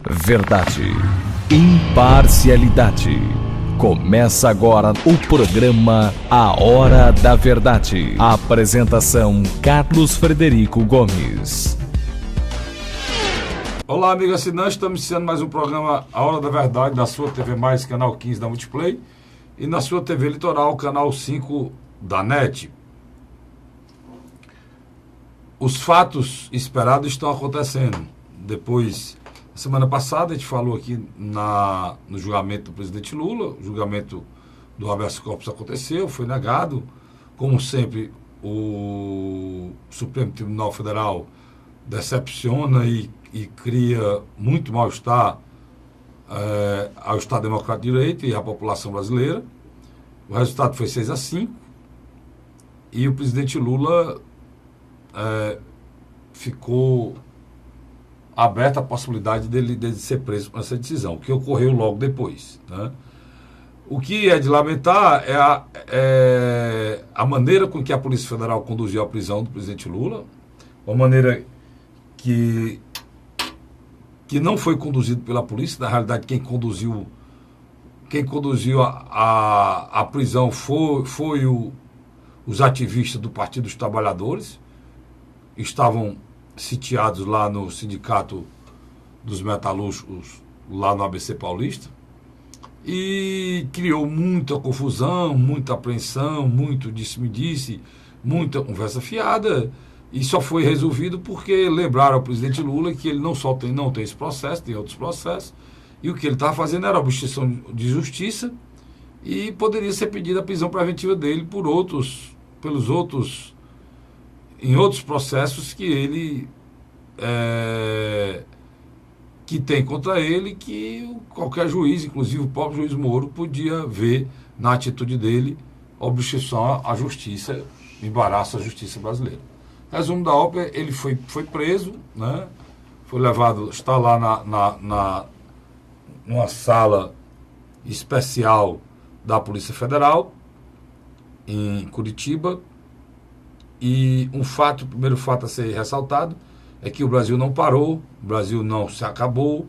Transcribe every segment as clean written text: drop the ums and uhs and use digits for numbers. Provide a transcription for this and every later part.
Verdade, imparcialidade. Começa agora o programa A Hora da Verdade. A apresentação Carlos Frederico Gomes. Olá, amigo assinante, estamos iniciando mais um programa A Hora da Verdade, na sua TV Mais, canal 15 da Multiplay, e na sua TV Litoral, canal 5 da NET. Os fatos esperados estão acontecendo. Depois, semana passada, a gente falou aqui no julgamento do presidente Lula, o julgamento do habeas corpus aconteceu, foi negado. Como sempre, o Supremo Tribunal Federal decepciona e cria muito mal-estar ao Estado Democrático de Direito e à população brasileira. O resultado foi 6-5 e o presidente Lula ficou aberta a possibilidade dele ser preso por essa decisão, que ocorreu logo depois, né? O que é de lamentar é a maneira com que a Polícia Federal conduziu a prisão do presidente Lula, uma maneira que não foi conduzido pela polícia. Na realidade, quem conduziu a prisão foi os ativistas do Partido dos Trabalhadores. Estavam sitiados lá no Sindicato dos Metalúrgicos, lá no ABC Paulista, e criou muita confusão, muita apreensão, muito disse-me-disse, muita conversa fiada, e só foi resolvido porque lembraram ao presidente Lula que ele não tem esse processo, tem outros processos, e o que ele estava fazendo era obstrução de justiça, e poderia ser pedida a prisão preventiva dele em outros processos que ele que tem contra ele, que qualquer juiz, inclusive o próprio juiz Moro, podia ver na atitude dele obstrução à justiça, embaraço à justiça brasileira. Resumo da ópera, ele foi preso, né? Foi levado, está lá numa sala especial da Polícia Federal, em Curitiba. E o primeiro fato a ser ressaltado é que o Brasil não parou, o Brasil não se acabou,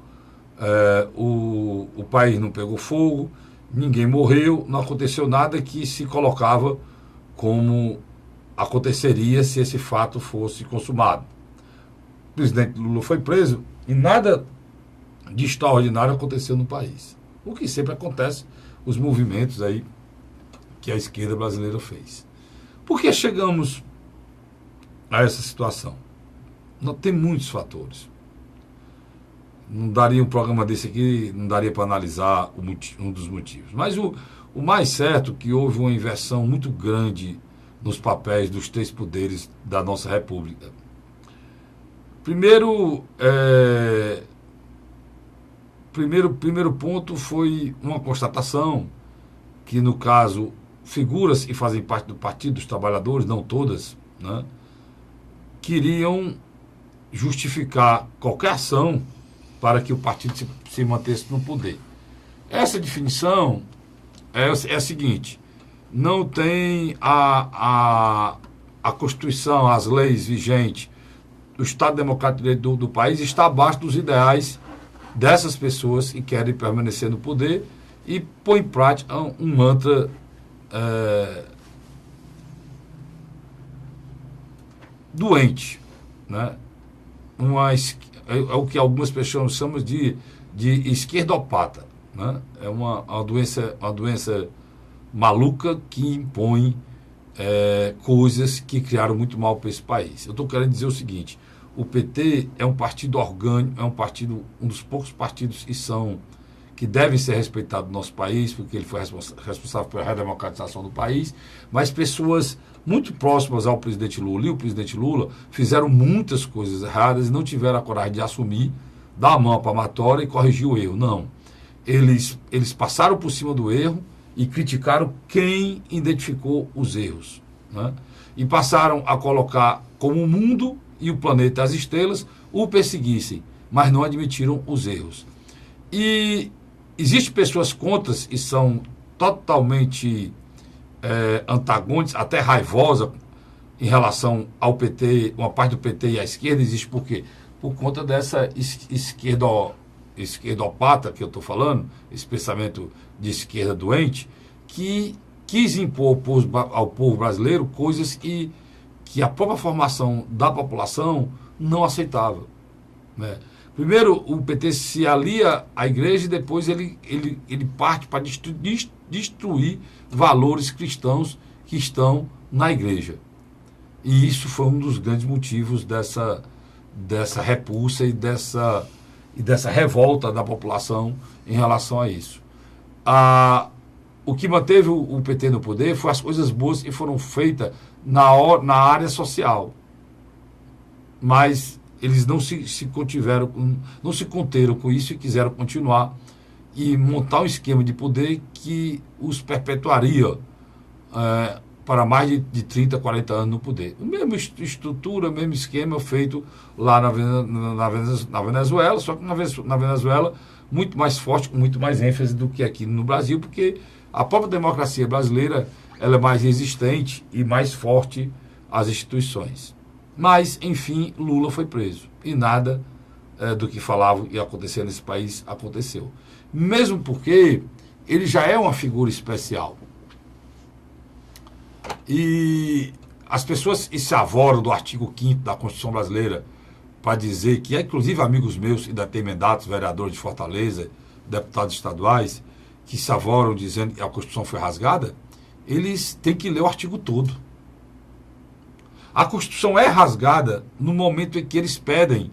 o país não pegou fogo, ninguém morreu, não aconteceu nada que se colocava como aconteceria se esse fato fosse consumado. O presidente Lula foi preso e nada de extraordinário aconteceu no país. O que sempre acontece, os movimentos aí que a esquerda brasileira fez. Por que chegamos a essa situação? Não, tem muitos fatores. Não daria um programa desse aqui, não daria para analisar um dos motivos. Mas o mais certo é que houve uma inversão muito grande nos papéis dos três poderes da nossa República. Primeiro ponto foi uma constatação que, no caso, figuras que fazem parte do Partido dos Trabalhadores, não todas, né, queriam justificar qualquer ação para que o partido se mantesse no poder. Essa definição é a seguinte: não tem a Constituição, as leis vigentes, o Estado Democrático do país está abaixo dos ideais dessas pessoas que querem permanecer no poder e põe em prática um mantra doente, né? É o que algumas pessoas chamam de esquerdopata, né? É uma doença maluca que impõe coisas que criaram muito mal para esse país. Eu estou querendo dizer o seguinte: o PT é um partido orgânico, um dos poucos partidos que devem ser respeitados no nosso país, porque ele foi responsável pela redemocratização do país, mas pessoas muito próximas ao presidente Lula e o presidente Lula fizeram muitas coisas erradas e não tiveram a coragem de assumir, dar a mão à palmatória e corrigir o erro. Não. Eles passaram por cima do erro e criticaram quem identificou os erros, né? E passaram a colocar como o mundo e o planeta, as estrelas, o perseguissem, mas não admitiram os erros. E existem pessoas contas e são totalmente antagônicas, até raivosas em relação ao PT, uma parte do PT e à esquerda. Existe por quê? Por conta dessa esquerdopata que eu estou falando, esse pensamento de esquerda doente, que quis impor ao povo brasileiro coisas que a própria formação da população não aceitava, né? Primeiro, o PT se alia à igreja e depois ele parte para destruir valores cristãos que estão na igreja. E isso foi um dos grandes motivos dessa repulsa e dessa revolta da população em relação a isso. O que manteve o PT no poder foi as coisas boas que foram feitas na área social. Mas eles não se conteram com isso e quiseram continuar e montar um esquema de poder que os perpetuaria para mais de 30, 40 anos no poder. A mesma estrutura, o mesmo esquema feito lá na Venezuela, só que na Venezuela muito mais forte, com muito mais ênfase do que aqui no Brasil, porque a própria democracia brasileira ela é mais resistente e mais forte às instituições. Mas, enfim, Lula foi preso. E nada do que falavam e acontecia nesse país aconteceu. Mesmo porque ele já é uma figura especial. E as pessoas se avoram do artigo 5º da Constituição Brasileira para dizer que, inclusive amigos meus, ainda tem mandatos, vereadores de Fortaleza, deputados estaduais, que se avoram dizendo que a Constituição foi rasgada, eles têm que ler o artigo todo. A Constituição é rasgada no momento em que eles pedem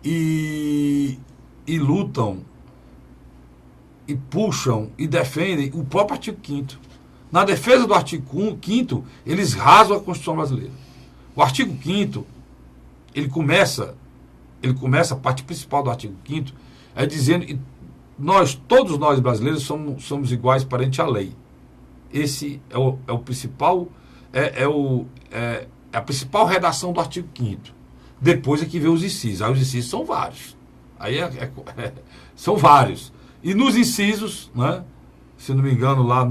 e lutam e puxam e defendem o próprio artigo 5º. Na defesa do artigo 5º, eles rasgam a Constituição brasileira. O artigo 5º, ele começa, a parte principal do artigo 5º, é dizendo que todos nós brasileiros somos iguais perante a lei. Esse é o principal, é a principal redação do artigo 5º. Depois é que vê os incisos. Aí os incisos são vários. Aí são vários. E nos incisos, né, se não me engano, lá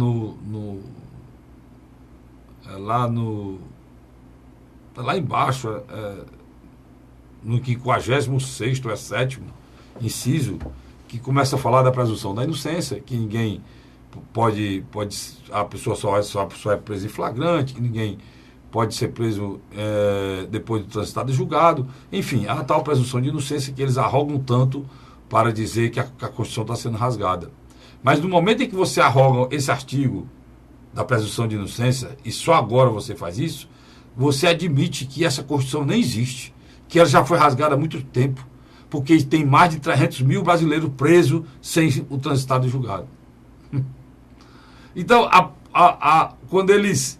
embaixo, no 56º, 7º inciso, que começa a falar da presunção da inocência, que ninguém a pessoa só é presa em flagrante, que ninguém pode ser preso depois de transitado e julgado. Enfim, a tal presunção de inocência que eles arrogam tanto para dizer que a Constituição está sendo rasgada. Mas no momento em que você arroga esse artigo da presunção de inocência, e só agora você faz isso, você admite que essa Constituição nem existe, que ela já foi rasgada há muito tempo, porque tem mais de 300 mil brasileiros presos sem o transitado e julgado. Então, quando eles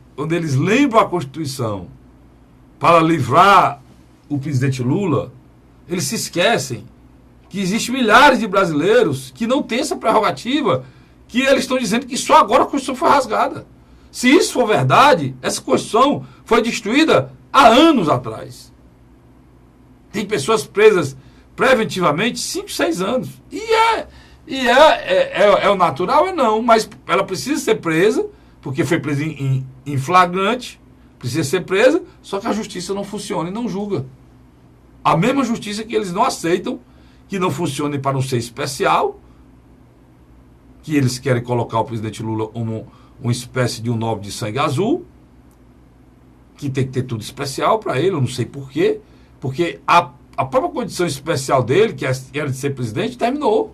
lembram a Constituição para livrar o presidente Lula, eles se esquecem que existem milhares de brasileiros que não têm essa prerrogativa, que eles estão dizendo que só agora a Constituição foi rasgada. Se isso for verdade, essa Constituição foi destruída há anos atrás. Tem pessoas presas preventivamente 5, 6 anos. E é o natural? Não, mas ela precisa ser presa, porque foi presa em flagrante, precisa ser presa, só que a justiça não funciona e não julga. A mesma justiça que eles não aceitam, que não funcione para não ser especial, que eles querem colocar o presidente Lula como uma espécie de um nobre de sangue azul, que tem que ter tudo especial para ele, eu não sei porquê, porque a própria condição especial dele, que era de ser presidente, terminou.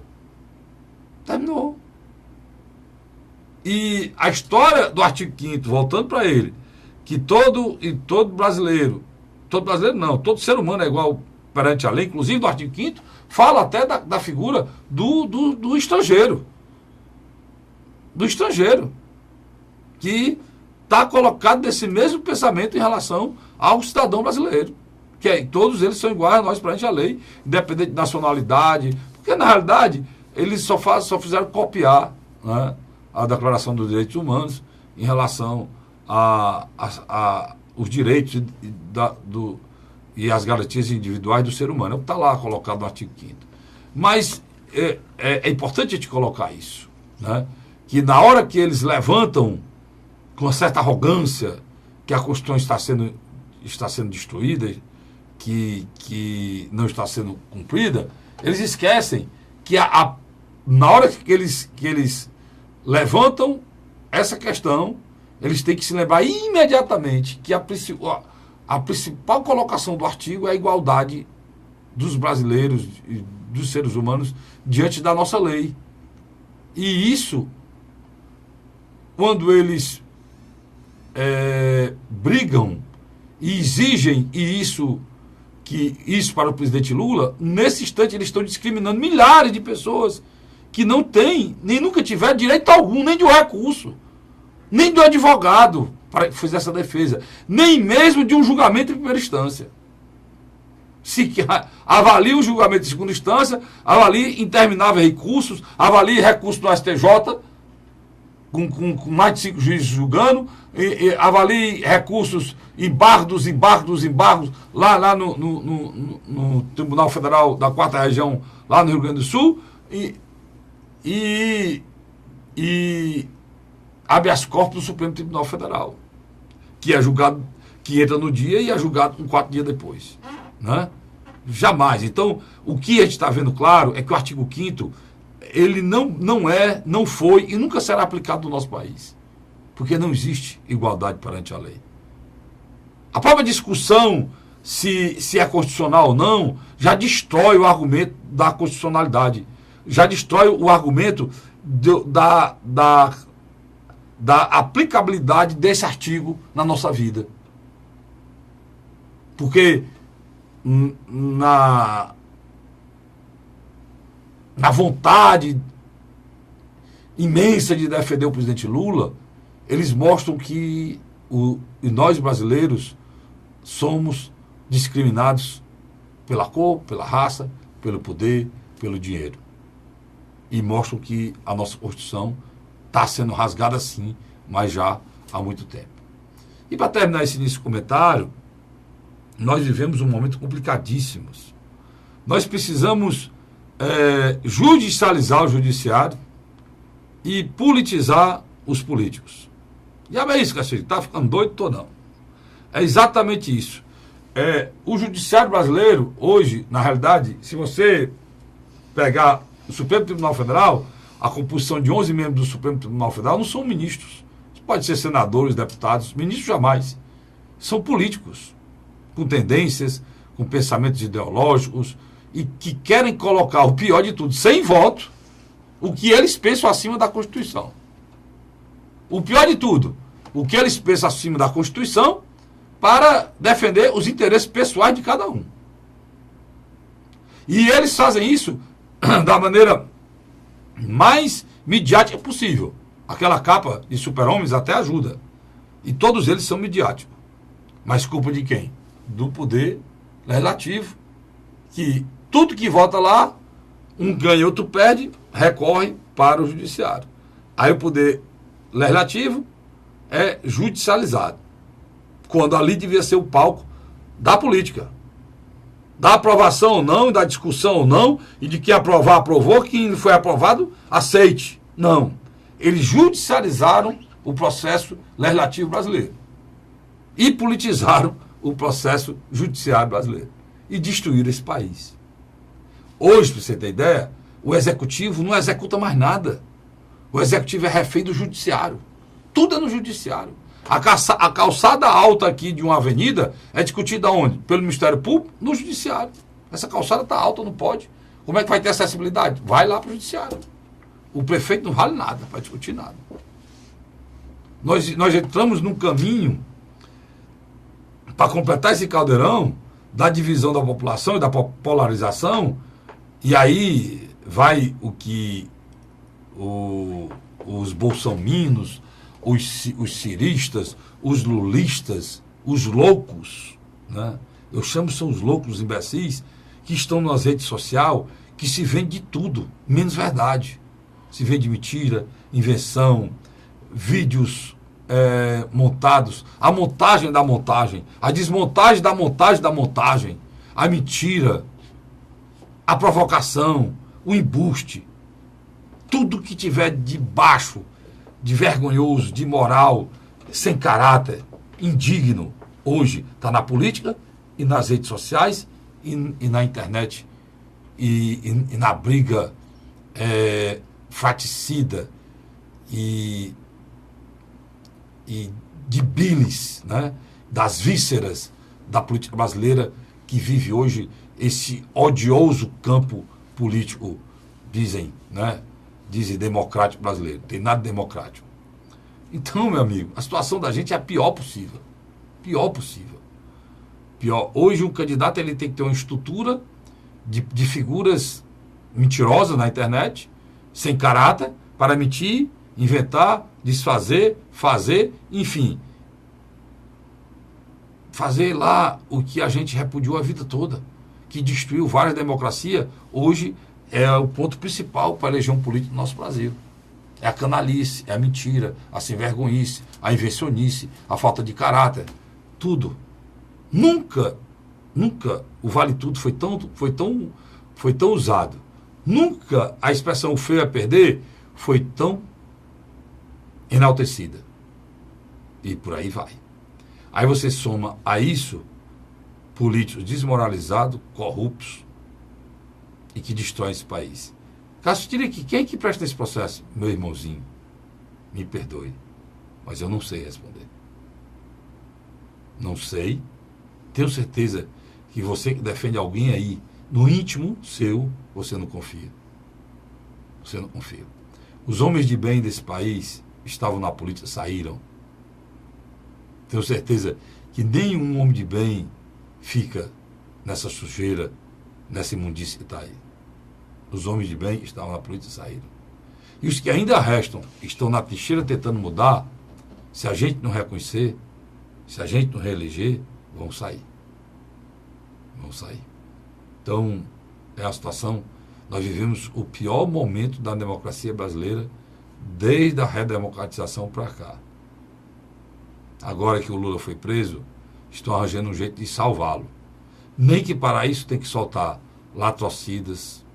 E a história do artigo 5º, voltando para ele, que todo brasileiro não, todo ser humano é igual perante a lei, inclusive do artigo 5º, fala até da figura do estrangeiro. Do estrangeiro. Que está colocado nesse mesmo pensamento em relação ao cidadão brasileiro. Que todos eles são iguais a nós perante a lei, independente de nacionalidade. Porque, na realidade, eles só fizeram copiar, né, a Declaração dos Direitos Humanos em relação os direitos e as garantias individuais do ser humano. Está lá colocado no artigo 5º. Mas é importante a gente colocar isso, né? Que na hora que eles levantam com uma certa arrogância que a Constituição está sendo destruída, que não está sendo cumprida, Eles esquecem que na hora que eles levantam essa questão, eles têm que se lembrar imediatamente que a principal colocação do artigo é a igualdade dos brasileiros e dos seres humanos diante da nossa lei. E isso, quando eles brigam e exigem isso para o presidente Lula, nesse instante eles estão discriminando milhares de pessoas que não têm, nem nunca tiveram direito algum, nem de um recurso, nem do advogado para que fizesse essa defesa, nem mesmo de um julgamento em primeira instância. Se avalie o julgamento de segunda instância, avalie intermináveis recursos, avalie recursos do STJ, com mais de 5 juízes julgando, avalie recursos, embargos, lá no Tribunal Federal da 4ª Região, lá no Rio Grande do Sul, e habeas corpus do Supremo Tribunal Federal, que é julgado, que entra no dia e é julgado 4 dias depois. Né? Jamais. Então, o que a gente está vendo claro é que o artigo 5º, ele não foi e nunca será aplicado no nosso país. Porque não existe igualdade perante a lei. A própria discussão se é constitucional ou não, já destrói o argumento da constitucionalidade. Já destrói o argumento da aplicabilidade desse artigo na nossa vida. Porque na vontade imensa de defender o presidente Lula, eles mostram que nós brasileiros somos discriminados pela cor, pela raça, pelo poder, pelo dinheiro. E mostram que a nossa Constituição está sendo rasgada sim, mas já há muito tempo. E para terminar esse início de comentário, nós vivemos um momento complicadíssimo. Nós precisamos judicializar o judiciário e politizar os políticos. E é isso, Castilho, está ficando doido? Tô não. É exatamente isso. O judiciário brasileiro, hoje, na realidade, se você pegar o Supremo Tribunal Federal, a composição de 11 membros do Supremo Tribunal Federal não são ministros. Pode ser senadores, deputados, ministros jamais. São políticos, com tendências, com pensamentos ideológicos, e que querem colocar o pior de tudo, sem voto, o que eles pensam acima da Constituição. O pior de tudo, o que eles pensam acima da Constituição para defender os interesses pessoais de cada um. E eles fazem isso da maneira mais midiática possível. Aquela capa de super-homens até ajuda. E todos eles são midiáticos. Mas culpa de quem? Do poder legislativo, que tudo que vota lá, um ganha, outro perde, recorre para o judiciário. Aí o poder legislativo é judicializado, quando ali devia ser o palco da política, da aprovação ou não, da discussão ou não, e de que aprovar, aprovou, quem foi aprovado, aceite. Não. Eles judicializaram o processo legislativo brasileiro e politizaram o processo judiciário brasileiro e destruíram esse país. Hoje, para você ter ideia, o executivo não executa mais nada. O executivo é refém do judiciário. Tudo é no judiciário. A calçada alta aqui de uma avenida é discutida onde? Pelo Ministério Público? No judiciário. Essa calçada está alta, não pode. Como é que vai ter acessibilidade? Vai lá para o judiciário. O prefeito não vale nada para discutir nada. Nós entramos num caminho para completar esse caldeirão da divisão da população e da polarização, e aí vai o que os bolsominions, os ciristas, os lulistas, os loucos, né? Eu chamo são os loucos, os imbecis, que estão nas redes sociais, que se vende de tudo, menos verdade. Se vende mentira, invenção, vídeos montados, a montagem da montagem, a desmontagem da montagem da montagem, a mentira, a provocação, o embuste, tudo que tiver de baixo, de vergonhoso, de imoral, sem caráter, indigno, hoje está na política e nas redes sociais e na internet e na briga fratricida e de bilis, né, das vísceras da política brasileira, que vive hoje esse odioso campo político, dizem, né, dizem democrático brasileiro. Não tem nada democrático. Então, meu amigo, a situação da gente é a pior possível. Pior possível. Pior. Hoje, um candidato ele tem que ter uma estrutura de figuras mentirosas na internet, sem caráter, para mentir, inventar, desfazer, fazer, enfim. Fazer lá o que a gente repudiou a vida toda, que destruiu várias democracias, hoje é o ponto principal para eleger um político no nosso Brasil. É a canalice, é a mentira, a sem-vergonhice, a invencionice, a falta de caráter, tudo. Nunca o vale tudo foi tão usado. Nunca a expressão feio a perder foi tão enaltecida. E por aí vai. Aí você soma a isso políticos desmoralizados, corruptos e que destroem esse país. Cássio, tira aqui, quem é que presta nesse processo? Meu irmãozinho, me perdoe, mas eu não sei responder. Não sei. Tenho certeza que você que defende alguém aí, no íntimo seu, você não confia. Você não confia. Os homens de bem desse país estavam na política, saíram. Tenho certeza que nenhum homem de bem fica nessa sujeira, nessa imundície que está aí. Os homens de bem estavam na política e saíram. E os que ainda restam, estão na trincheira tentando mudar, se a gente não reconhecer, se a gente não reeleger, vão sair. Vão sair. Então, é a situação. Nós vivemos o pior momento da democracia brasileira desde a redemocratização para cá. Agora que o Lula foi preso, estão arranjando um jeito de salvá-lo. Nem que para isso tem que soltar latrocidas,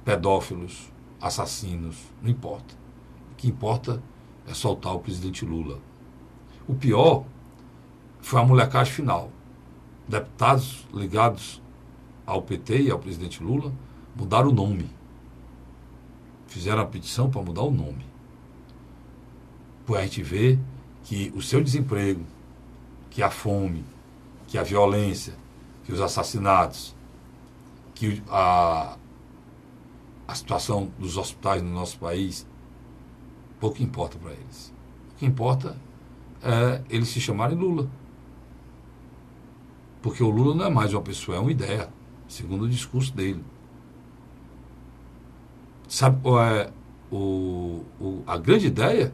pedófilos, assassinos, não importa. O que importa é soltar o presidente Lula. O pior foi a molecagem final. Deputados ligados ao PT e ao presidente Lula mudaram o nome. Fizeram a petição para mudar o nome. Pois a gente vê que o seu desemprego, que a fome, que a violência, que os assassinatos, que a situação dos hospitais no nosso país, pouco importa para eles. O que importa é eles se chamarem Lula. Porque o Lula não é mais uma pessoa, é uma ideia, segundo o discurso dele. Sabe qual é a grande ideia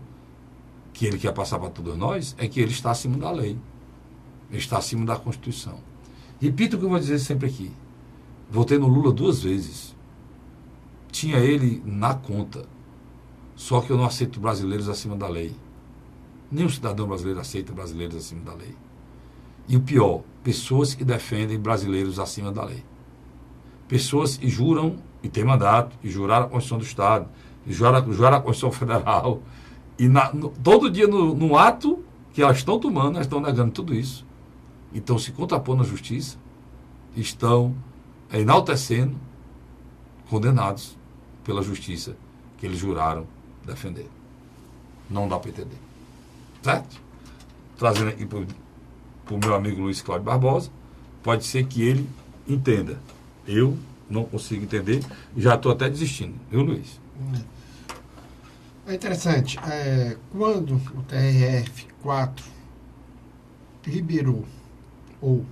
que ele quer passar para todos nós? É que ele está acima da lei. Ele está acima da Constituição. Repito o que eu vou dizer sempre aqui. Votei no Lula 2 vezes. Tinha ele na conta. Só que eu não aceito brasileiros acima da lei. Nenhum cidadão brasileiro aceita brasileiros acima da lei. E o pior, pessoas que defendem brasileiros acima da lei. Pessoas que juram, e têm mandato, e juraram a Constituição do Estado, e juraram a Constituição Federal, e todo dia no ato que elas estão tomando, elas estão negando tudo isso. Então, se contrapondo à justiça, estão enaltecendo condenados pela justiça que eles juraram defender. Não dá para entender. Certo? Trazendo aqui para o meu amigo Luiz Cláudio Barbosa, pode ser que ele entenda. Eu não consigo entender, já estou até desistindo. Viu, Luiz? É interessante. Quando o TRF-4 liberou ou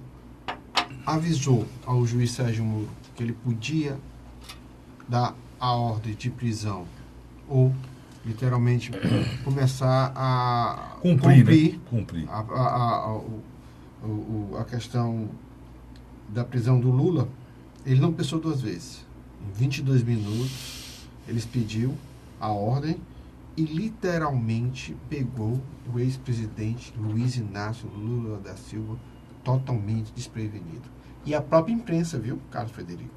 avisou ao juiz Sérgio Moro que ele podia dar a ordem de prisão ou literalmente começar a cumprir. A questão da prisão do Lula, ele não pensou 2 vezes. Em 22 minutos, eles pediu a ordem e literalmente pegou o ex-presidente Luiz Inácio Lula da Silva totalmente desprevenido. E a própria imprensa, viu, Carlos Frederico?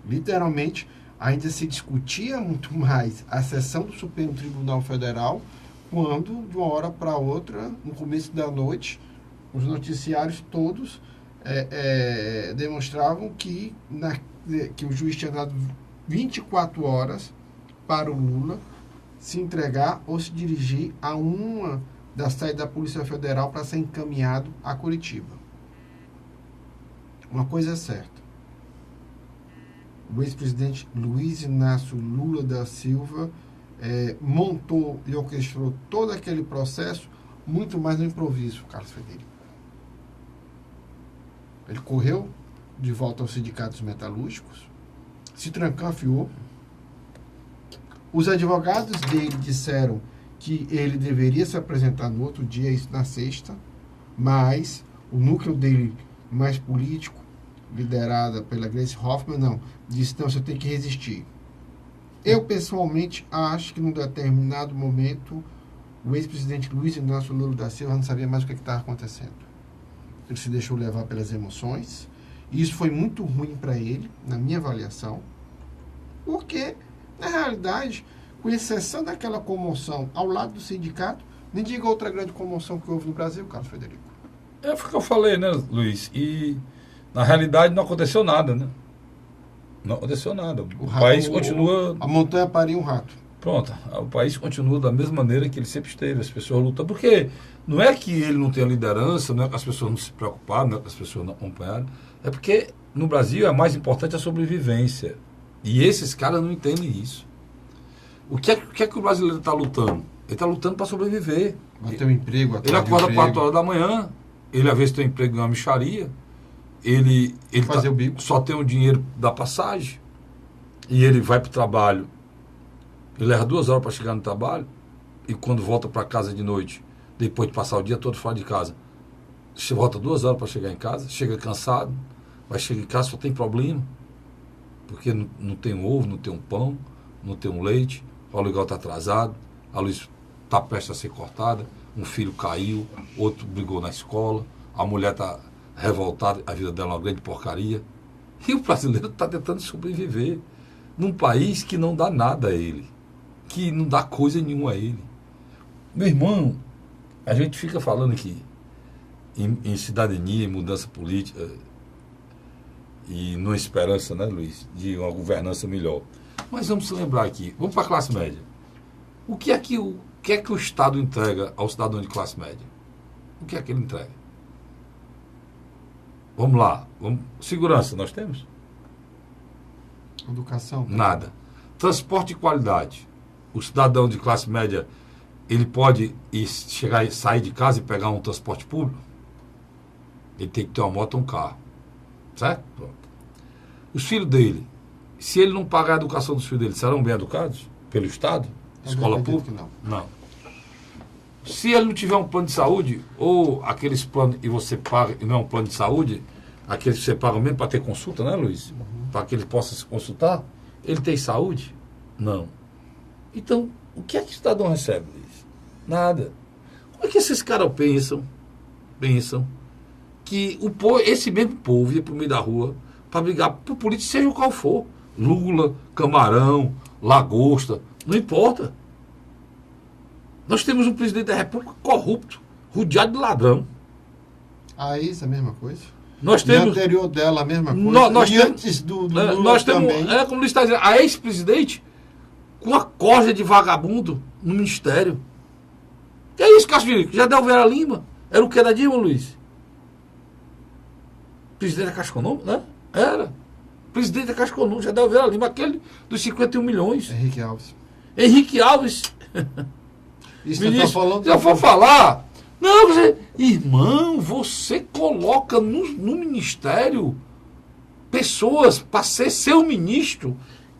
Literalmente, ainda se discutia muito mais a sessão do Supremo Tribunal Federal quando, de uma hora para outra, no começo da noite, os noticiários todos demonstravam que o juiz tinha dado 24 horas para o Lula se entregar ou se dirigir a uma das saídas da Polícia Federal para ser encaminhado a Curitiba. Uma coisa é certa. O ex-presidente Luiz Inácio Lula da Silva montou e orquestrou todo aquele processo muito mais no improviso, Carlos Frederico. Ele correu de volta aos sindicatos metalúrgicos, se trancafiou. Os advogados dele disseram que ele deveria se apresentar no outro dia, isso na sexta, mas o núcleo dele mais político, liderada pela Gleisi Hoffmann, não, disse, não, você tem que resistir. Eu, pessoalmente, acho que num determinado momento o ex-presidente Luiz Inácio Lula da Silva não sabia mais o que estava acontecendo. Ele se deixou levar pelas emoções, e isso foi muito ruim para ele, na minha avaliação, porque, na realidade, com exceção daquela comoção ao lado do sindicato, nem diga outra grande comoção que houve no Brasil, Carlos Frederico. É o que eu falei, né, Luiz? E, na realidade, não aconteceu nada, né? Não aconteceu nada. O país continua... A montanha pariu um rato. Pronto, o país continua da mesma maneira que ele sempre esteve, as pessoas lutam, porque não é que ele não tenha liderança, não é que as pessoas não se preocuparam, não é que as pessoas não acompanharam, é porque no Brasil é mais importante a sobrevivência, e esses caras não entendem isso. O que é que o brasileiro está lutando? Ele está lutando para sobreviver. Vai ter um emprego, ele acorda 4 horas da manhã, ele às vezes tem um emprego em uma mixaria, ele fazer o bico. Só tem o dinheiro da passagem, e ele vai para o trabalho. Ele leva 2 horas para chegar no trabalho, e quando volta para casa de noite, depois de passar o dia todo fora de casa, volta 2 horas para chegar em casa, chega cansado, vai chegar em casa, só tem problema, porque não tem um ovo, não tem um pão, não tem um leite, o aluguel está atrasado, a luz está prestes a ser cortada, um filho caiu, outro brigou na escola, a mulher está revoltada, a vida dela é uma grande porcaria, e o brasileiro está tentando sobreviver num país que não dá nada a ele, que não dá coisa nenhuma a ele. Meu irmão, a gente fica falando aqui em cidadania, em mudança política e numa esperança, né, Luiz, de uma governança melhor. Mas vamos se lembrar aqui, vamos para a classe média. O que é que o Estado entrega ao cidadão de classe média? O que é que ele entrega? Vamos lá, segurança, nós temos? Educação? Nada. Transporte de qualidade. O cidadão de classe média, ele pode chegar e sair de casa e pegar um transporte público? Ele tem que ter uma moto ou um carro. Certo? Pronto. Os filhos dele, se ele não pagar a educação dos filhos dele, serão bem educados pelo Estado? Escola pública? Não. Se ele não tiver um plano de saúde, ou aqueles planos e você paga, e não é um plano de saúde, aqueles que você paga mesmo para ter consulta, né, Luiz? Para que ele possa se consultar, ele tem saúde? Não. Então, o que é que o cidadão recebe, Luiz? Nada. Como é que esses caras pensam que esse mesmo povo ia para o meio da rua para brigar por político, seja o qual for? Lula, Camarão, Lagosta, não importa. Nós temos um presidente da República corrupto, rodeado de ladrão. Isso é a mesma coisa? Nós temos... E anterior dela a mesma coisa? Antes do Lula nós temos, também? como o Luiz está dizendo, a ex-presidente com a corja de vagabundo no ministério. Que é isso, Cássio? Já deu Vera Lima? Era o que da Dilma, Luiz? Presidente da Caixa Econômica, né? Era. Presidente da Caixa Econômica, já deu Vera Lima, aquele dos 51 milhões. Henrique Alves. Isso ministro, falando. Se eu for falar... Não, irmão, você coloca no ministério pessoas para ser seu ministro,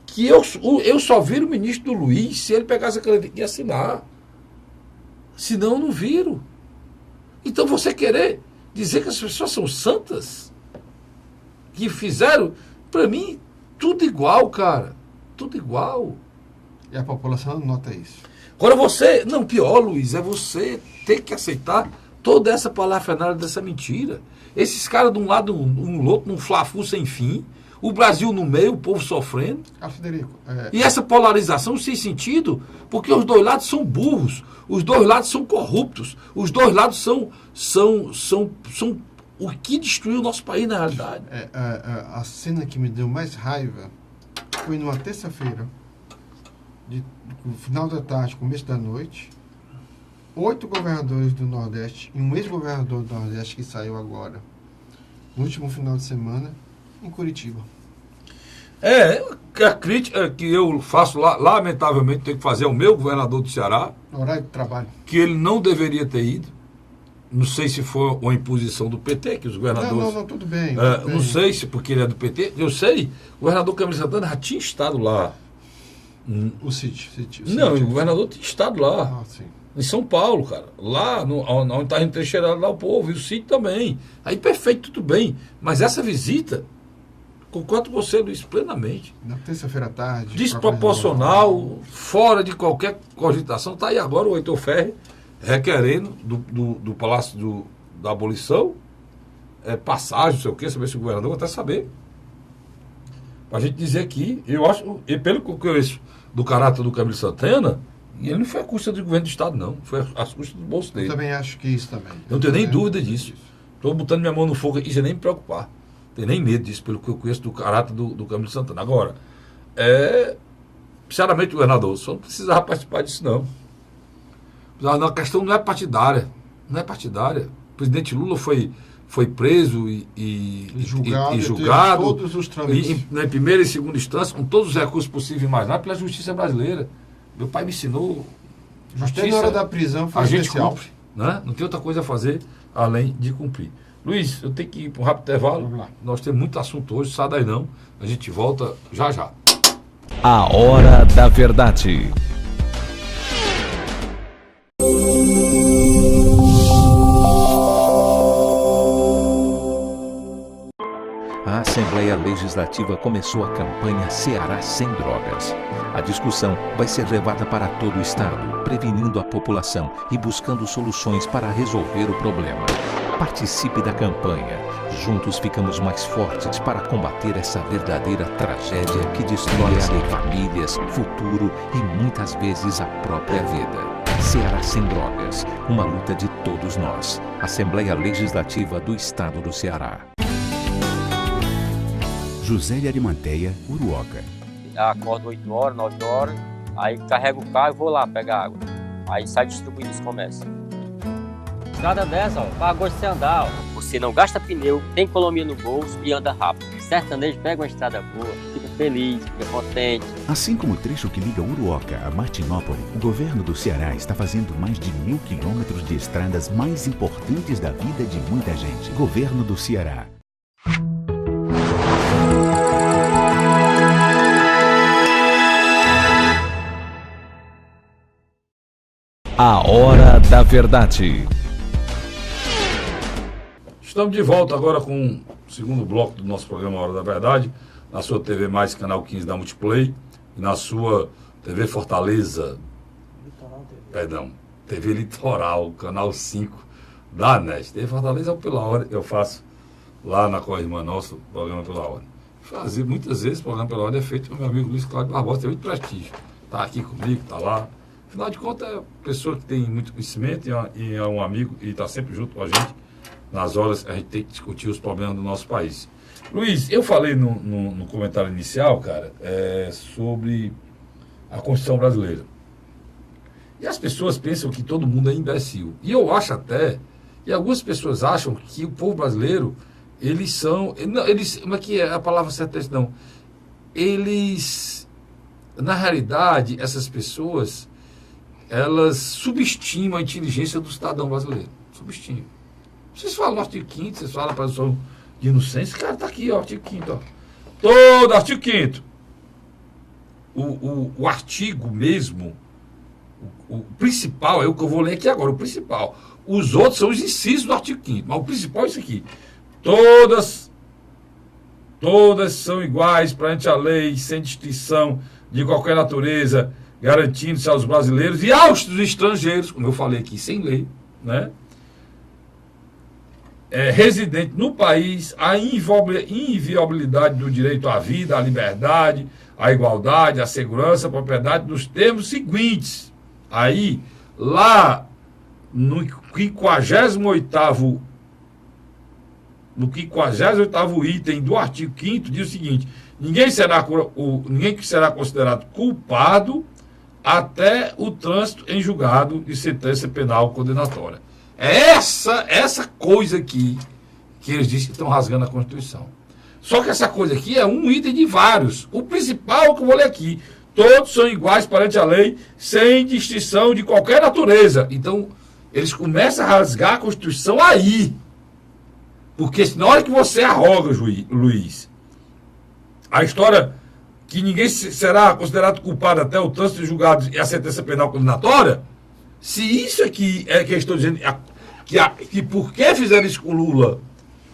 que eu só viro o ministro do Luiz se ele pegasse a caneta e assinar. Senão eu não viro. Então você querer dizer que as pessoas são santas, que fizeram, para mim, tudo igual, cara. Tudo igual. E a população não nota isso. Agora você, não, pior, Luiz, é você ter que aceitar toda essa parafernália dessa mentira. Esses caras de um lado, um outro, num fla-fu sem fim, o Brasil no meio, o povo sofrendo. Frederico, E essa polarização sem sentido, porque os dois lados são burros, os dois lados são corruptos, os dois lados são o que destruiu o nosso país na realidade. A cena que me deu mais raiva foi numa terça-feira, no final da tarde, começo da noite, 8 governadores do Nordeste e um ex-governador do Nordeste que saiu agora, no último final de semana, em Curitiba. A crítica que eu faço lá, lamentavelmente, tenho que fazer ao meu governador do Ceará, No horário de trabalho. que ele não deveria ter ido. Não sei se foi uma imposição do PT, que os governadores... Não, tudo bem. Não sei se porque ele é do PT. Eu sei, o governador Camilo Santana já tinha estado lá. O sítio. Não, o governador tinha estado lá. Ah, sim. Em São Paulo, cara. Lá, onde está entrincheirado lá o povo. E o sítio também. Aí perfeito, tudo bem. Mas essa visita, concordo com você, Luiz, plenamente. Na terça-feira à tarde. Desproporcional, fora de qualquer cogitação. Está aí agora o Heitor Ferre requerendo do Palácio da Abolição passagem, não sei o quê, saber se o governador vai até saber. Para a gente dizer aqui, eu acho, e pelo que eu conheço do caráter do Camilo Santana, e ele não foi a custa do governo do Estado, não. Foi a custa do bolso dele. Eu também acho que isso também. Eu não tenho nem dúvida disso. Estou botando minha mão no fogo aqui sem nem me preocupar. Não tenho nem medo disso, pelo que eu conheço do caráter do Camilo Santana. Agora, sinceramente, governador, só não precisava participar disso, não. A questão não é partidária. Não é partidária. O presidente Lula foi preso e julgado todos os trâmites. Na primeira e segunda instância, com todos os recursos possíveis e mais nada, pela justiça brasileira. Meu pai me ensinou. Até na hora da prisão foi a gente especial. cumpre, né? Não tem outra coisa a fazer além de cumprir. Luiz, eu tenho que ir para um rápido intervalo. Vamos lá. Nós temos muito assunto hoje, sai daí não. A gente volta já já. A Hora da Verdade. A Assembleia Legislativa começou a campanha Ceará Sem Drogas. A discussão vai ser levada para todo o estado, prevenindo a população e buscando soluções para resolver o problema. Participe da campanha. Juntos ficamos mais fortes para combater essa verdadeira tragédia que destrói famílias, futuro e muitas vezes a própria vida. Ceará Sem Drogas, uma luta de todos nós. Assembleia Legislativa do Estado do Ceará. José de Arimanteia, Uruoca. Acordo 8 horas, 9 horas, aí carrego o carro e vou lá pegar água. Aí sai distribuindo os comércios. Estrada dessa, ó, pagou de você andar, ó. Você não gasta pneu, tem economia no bolso e anda rápido. Sertanejo pega uma estrada boa, fica feliz, fica contente. Assim como o trecho que liga Uruoca a Martinópole, o governo do Ceará está fazendo mais de 1.000 quilômetros de estradas mais importantes da vida de muita gente. Governo do Ceará. A Hora da Verdade. Estamos de volta agora com o segundo bloco do nosso programa Hora da Verdade, na sua TV Mais, canal 15 da Multiplay, e na sua TV Fortaleza, TV Litoral, canal 5 da NET. TV Fortaleza é o Pela Hora, eu faço lá na Corrimã Nossa, o programa Pela Hora. Fazer muitas vezes o programa Pela Hora é feito pelo meu amigo Luiz Cláudio Barbosa, tem muito prestígio. Está aqui comigo, está lá. Afinal de contas, é uma pessoa que tem muito conhecimento e é um amigo e está sempre junto com a gente. Nas horas a gente tem que discutir os problemas do nosso país. Luiz, eu falei no comentário inicial, cara, sobre a Constituição brasileira. E as pessoas pensam que todo mundo é imbecil. E eu acho até, e algumas pessoas acham que o povo brasileiro, eles são... Como é que é a palavra certa? Não. Eles, na realidade, essas pessoas, elas subestimam a inteligência do cidadão brasileiro. Subestimam. Vocês falam no artigo 5º, vocês falam para a pessoa de inocência, cara, está aqui, ó, artigo 5º, ó. Todo artigo 5º. O artigo mesmo, o principal, é o que eu vou ler aqui agora, o principal. Os outros são os incisos do artigo 5º, mas o principal é isso aqui. Todas são iguais perante a lei, sem distinção de qualquer natureza, garantindo-se aos brasileiros e aos estrangeiros, como eu falei aqui, sem lei, né? Residente no país, a inviolabilidade do direito à vida, à liberdade, à igualdade, à segurança, à propriedade, nos termos seguintes. Aí, lá no 58º no 58º item do artigo 5º, diz o seguinte: ninguém que será considerado culpado até o trânsito em julgado de sentença penal condenatória. É essa coisa aqui que eles dizem que estão rasgando a Constituição. Só que essa coisa aqui é um item de vários. O principal que eu vou ler aqui: todos são iguais perante a lei, sem distinção de qualquer natureza. Então, eles começam a rasgar a Constituição aí. Porque na hora que você arroga, Luiz, a história que ninguém será considerado culpado até o trânsito julgado e a sentença penal condenatória, se isso aqui é que eu estou dizendo, que por que fizeram isso com o Lula,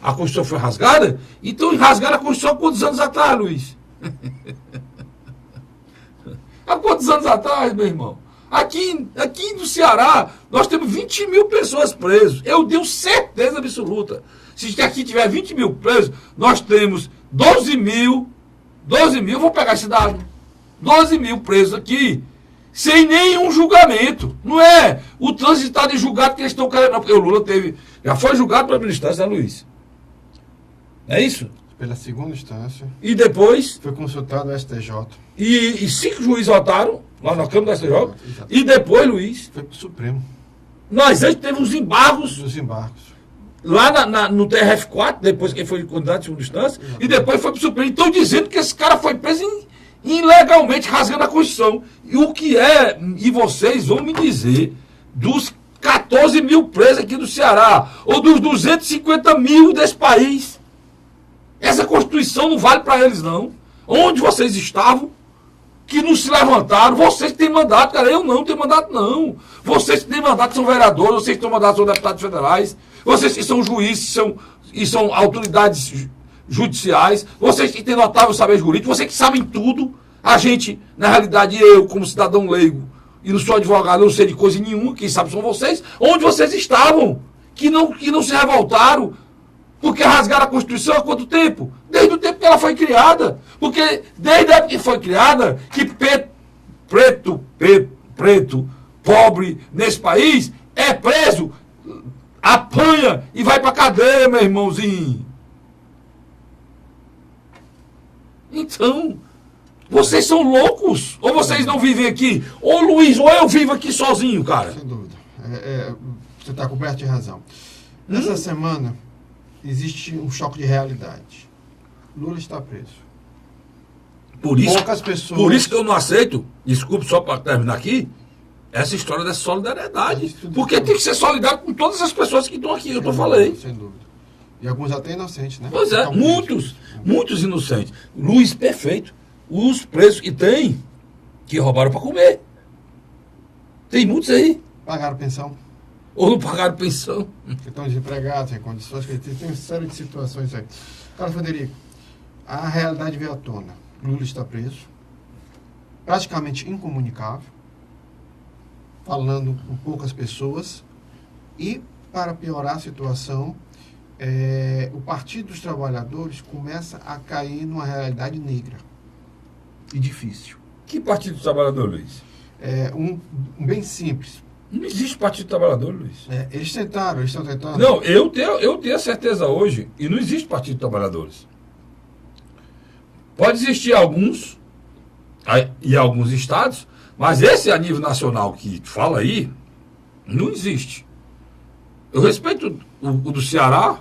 a Constituição foi rasgada, então rasgaram a Constituição há quantos anos atrás, Luiz? Há quantos anos atrás, meu irmão? Aqui no Ceará, nós temos 20 mil pessoas presas. Eu tenho certeza absoluta. Se aqui tiver 20 mil presos, nós temos 12 mil, vou pegar esse dado, 12 mil presos aqui, sem nenhum julgamento. Não é o trânsito está de julgado que eles estão querendo, não, porque o Lula já foi julgado pela primeira instância, né, Luiz? É isso? Pela segunda instância. E depois? Foi consultado o STJ. E 5 juízes votaram lá na Câmara do STJ. Exatamente. E depois, Luiz? Foi para o Supremo. Nós antes teve uns embargos. Dos embargos. Lá no TRF4, depois que ele foi condenado de segunda instância, e depois foi para o Supremo. Então dizendo que esse cara foi preso ilegalmente, rasgando a Constituição. E o que é, e vocês vão me dizer, dos 14 mil presos aqui do Ceará, ou dos 250 mil desse país, essa Constituição não vale para eles, não. Onde vocês estavam, que não se levantaram, vocês que têm mandato, cara, eu não tenho mandato, não. Vocês que têm mandato são vereadores, vocês que têm mandato são deputados federais, vocês que são juízes e são autoridades judiciais, vocês que têm notável saber jurídico, vocês que sabem tudo. A gente, na realidade, eu, como cidadão leigo, e não sou advogado, eu não sei de coisa nenhuma, quem sabe são vocês. Onde vocês estavam, que não se revoltaram, porque rasgaram a Constituição há quanto tempo? Desde o tempo que ela foi criada. Porque desde a época que foi criada, que preto, pobre nesse país, é preso, apanha e vai pra cadeia, meu irmãozinho. Então, vocês são loucos? Ou vocês não vivem aqui? Ou Luiz, ou eu vivo aqui sozinho, cara? Sem dúvida. Você está coberto de razão. Nessa semana, existe um choque de realidade. Lula está preso. Poucas pessoas... Por isso que eu não aceito, desculpe só para terminar aqui, essa história dessa solidariedade. Porque tem que ser solidário com todas as pessoas que estão aqui, eu falei. Sem dúvida. E alguns até inocentes, né? Pois é, muitos inocentes. Luiz, perfeito. Os presos que tem, que roubaram para comer. Tem muitos aí. Pagaram pensão. Ou não pagaram pensão. Que estão desempregados, sem condições, que tem uma série de situações aí. Cara, Frederico, a realidade veio à tona. Lula está preso, praticamente incomunicável, falando com poucas pessoas, e, para piorar a situação, o Partido dos Trabalhadores começa a cair numa realidade negra e difícil. Que Partido dos Trabalhadores, Luiz? Um bem simples. Não existe Partido dos Trabalhadores, Luiz. Eles estão tentando. Não, eu tenho a certeza hoje, e não existe Partido dos Trabalhadores. Pode existir alguns, e alguns estados, mas esse a nível nacional que fala aí, não existe. Eu respeito o do Ceará,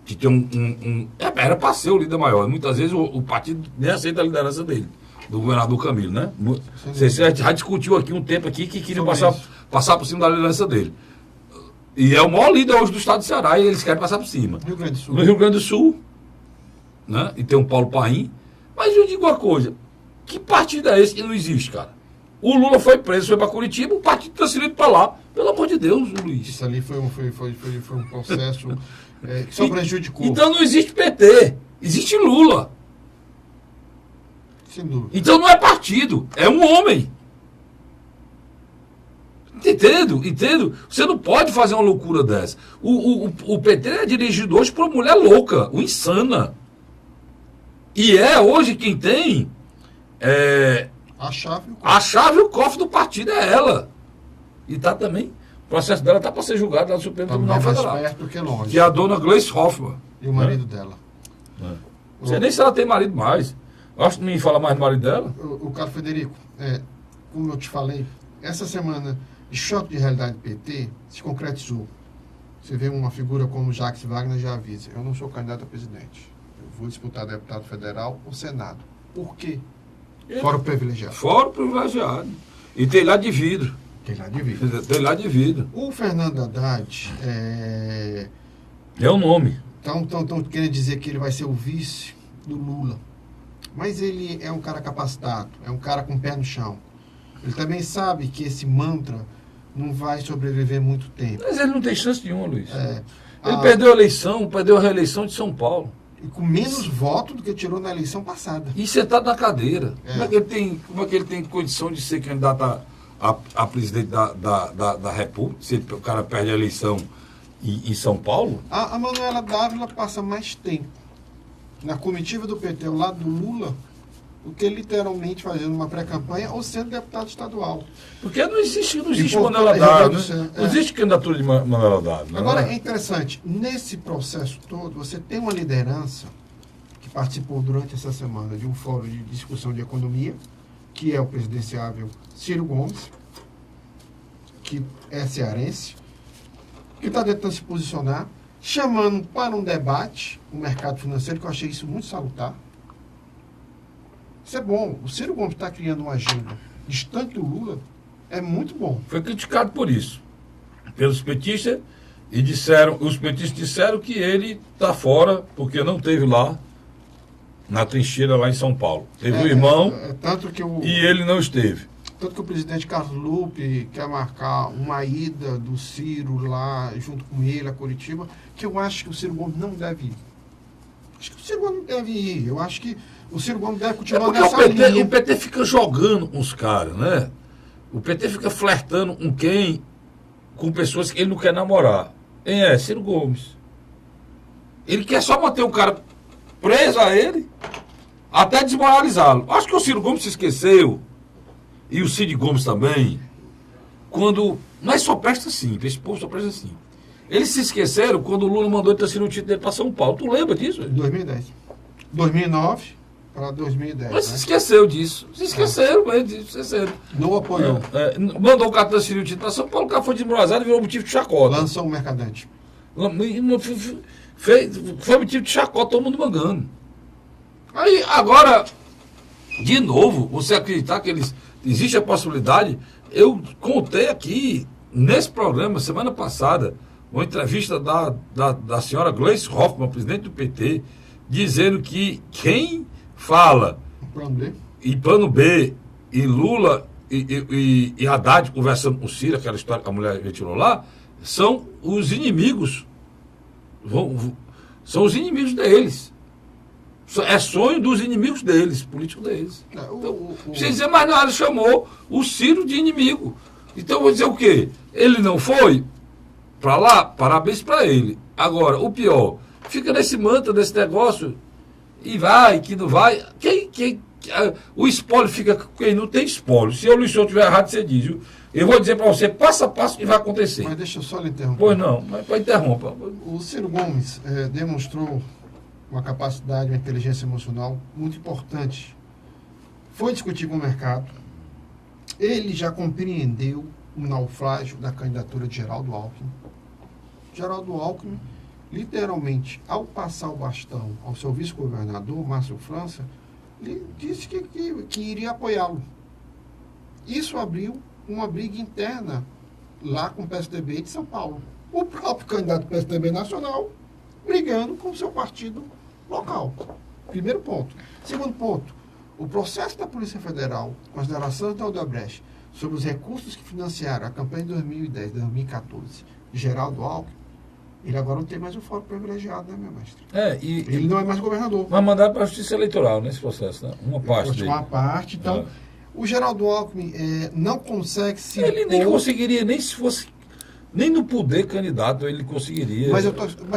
que tem era para ser o líder maior. Muitas vezes o partido nem aceita a liderança dele, do governador Camilo, né? Você já discutiu aqui um tempo aqui que queria passar por cima da liderança dele. E é o maior líder hoje do estado do Ceará e eles querem passar por cima. Rio Grande do Sul. No Rio Grande do Sul, né? E tem um Paulo Paim. Mas eu digo uma coisa, que partido é esse que não existe, cara? O Lula foi preso, foi para Curitiba, o partido transferido para lá. Pelo amor de Deus, Luiz. Isso ali foi um processo que só prejudicou. Então não existe PT, existe Lula. Sem dúvida. Então não é partido, é um homem. Entendo? Você não pode fazer uma loucura dessa. O PT é dirigido hoje por uma mulher louca, uma insana. E hoje quem tem A chave e o cofre do partido é ela. E tá também O processo dela está para ser julgado lá no Supremo Tribunal mais Federal. perto que longe. Que é a dona Gleice Hoffmann. E o marido dela. Não sei nem se ela tem marido mais. Acho que não me fala mais do marido dela. O Carlos Frederico, como eu te falei, essa semana de choque de realidade do PT se concretizou. Você vê uma figura como Jacques Wagner já avisa, eu não sou candidato a presidente. Eu vou disputar deputado federal ou Senado. Por quê? Fora o privilegiado. Fora o privilegiado. E tem lá de vidro. Tem lá de vidro. Tem lá de vidro. O Fernando Haddad É o nome. Estão querendo dizer que ele vai ser o vice do Lula. Mas ele é um cara capacitado, é um cara com o pé no chão. Ele também sabe que esse mantra não vai sobreviver muito tempo. Mas ele não tem chance nenhuma, Luiz. Ele perdeu a eleição, perdeu a reeleição de São Paulo. E com menos voto do que tirou na eleição passada. E sentado na cadeira. Como é que ele tem condição de ser candidato a presidente da República, se o cara perde a eleição em São Paulo? A Manuela Dávila passa mais tempo na comitiva do PT ao lado do Lula do que literalmente fazendo uma pré-campanha ou sendo deputado estadual. Porque não existe Manuela Dávila. Não existe candidatura de Manuela Dávila. Agora, é interessante, nesse processo todo, você tem uma liderança que participou durante essa semana de um fórum de discussão de economia, que é o presidenciável Ciro Gomes, que é cearense, que está tentando se posicionar, chamando para um debate o mercado financeiro, que eu achei isso muito salutar. Isso é bom. O Ciro Gomes está criando uma agenda distante do Lula, é muito bom. Foi criticado por isso, pelos petistas, e os petistas disseram que ele está fora, porque não teve lá, na trincheira lá em São Paulo. Teve o irmão tanto que e ele não esteve. Tanto que o presidente Carlos Lupe quer marcar uma ida do Ciro lá, junto com ele, a Curitiba, que eu acho que o Ciro Gomes não deve ir. Acho que o Ciro Gomes não deve ir. Eu acho que o Ciro Gomes deve continuar nessa linha. O PT fica jogando uns caras, né? O PT fica flertando com pessoas que ele não quer namorar. Quem é? Ciro Gomes. Ele quer só manter o cara preso a ele, até desmoralizá-lo. Acho que o Ciro Gomes se esqueceu, e o Cid Gomes também, quando... Mas só presta assim, esse povo só presta assim. Eles se esqueceram quando o Lula mandou ele transferir o título dele para São Paulo. Tu lembra disso? 2010. 2009 para 2010. Mas se esqueceu disso. Se esqueceram, mas se esqueceram. Não apoiou. Mandou o cara transferir o título para São Paulo, o cara foi desmoralizado e virou motivo de chacota. Lançou um mercadante. Foi motivo de chacota, todo mundo mangando. Aí, agora, de novo, você acreditar que existe a possibilidade, eu contei aqui, nesse programa, semana passada, uma entrevista da senhora Gleice Hoffmann, presidente do PT, dizendo que quem fala plano B, e Lula e Haddad conversando com Ciro, aquela história que a mulher retirou lá, são os inimigos. São os inimigos deles. É sonho dos inimigos deles, político deles. Sem dizer mais nada, chamou o Ciro de inimigo. Então eu vou dizer o quê? Ele não foi para lá, parabéns para ele. Agora, o pior, fica nesse mantra, desse negócio, e vai, que não vai. O espólio fica com quem não tem espólio. Se o Luiz Souto estiver errado, você diz. Eu vou dizer para você, passo a passo, o que vai acontecer. Mas deixa eu só lhe interromper. Pois não, mas interrompa. O Ciro Gomes demonstrou uma capacidade, uma inteligência emocional muito importante. Foi discutir com o mercado. Ele já compreendeu o naufrágio da candidatura de Geraldo Alckmin. Geraldo Alckmin, literalmente, ao passar o bastão ao seu vice-governador, Márcio França, ele disse que iria apoiá-lo. Isso abriu uma briga interna lá com o PSDB de São Paulo. O próprio candidato do PSDB nacional brigando com o seu partido local. Primeiro ponto. Segundo ponto, o processo da Polícia Federal, com as declarações da Odebrecht sobre os recursos que financiaram a campanha de 2010, 2014, de Geraldo Alckmin, ele agora não tem mais o fórum privilegiado, né, meu mestre? Ele não é mais governador. Mas mandar para a Justiça Eleitoral nesse processo, né? Uma parte dele. Uma parte, então... O Geraldo Alckmin não consegue se... Ele nem conseguiria, nem se fosse Nem no poder candidato ele conseguiria. Mas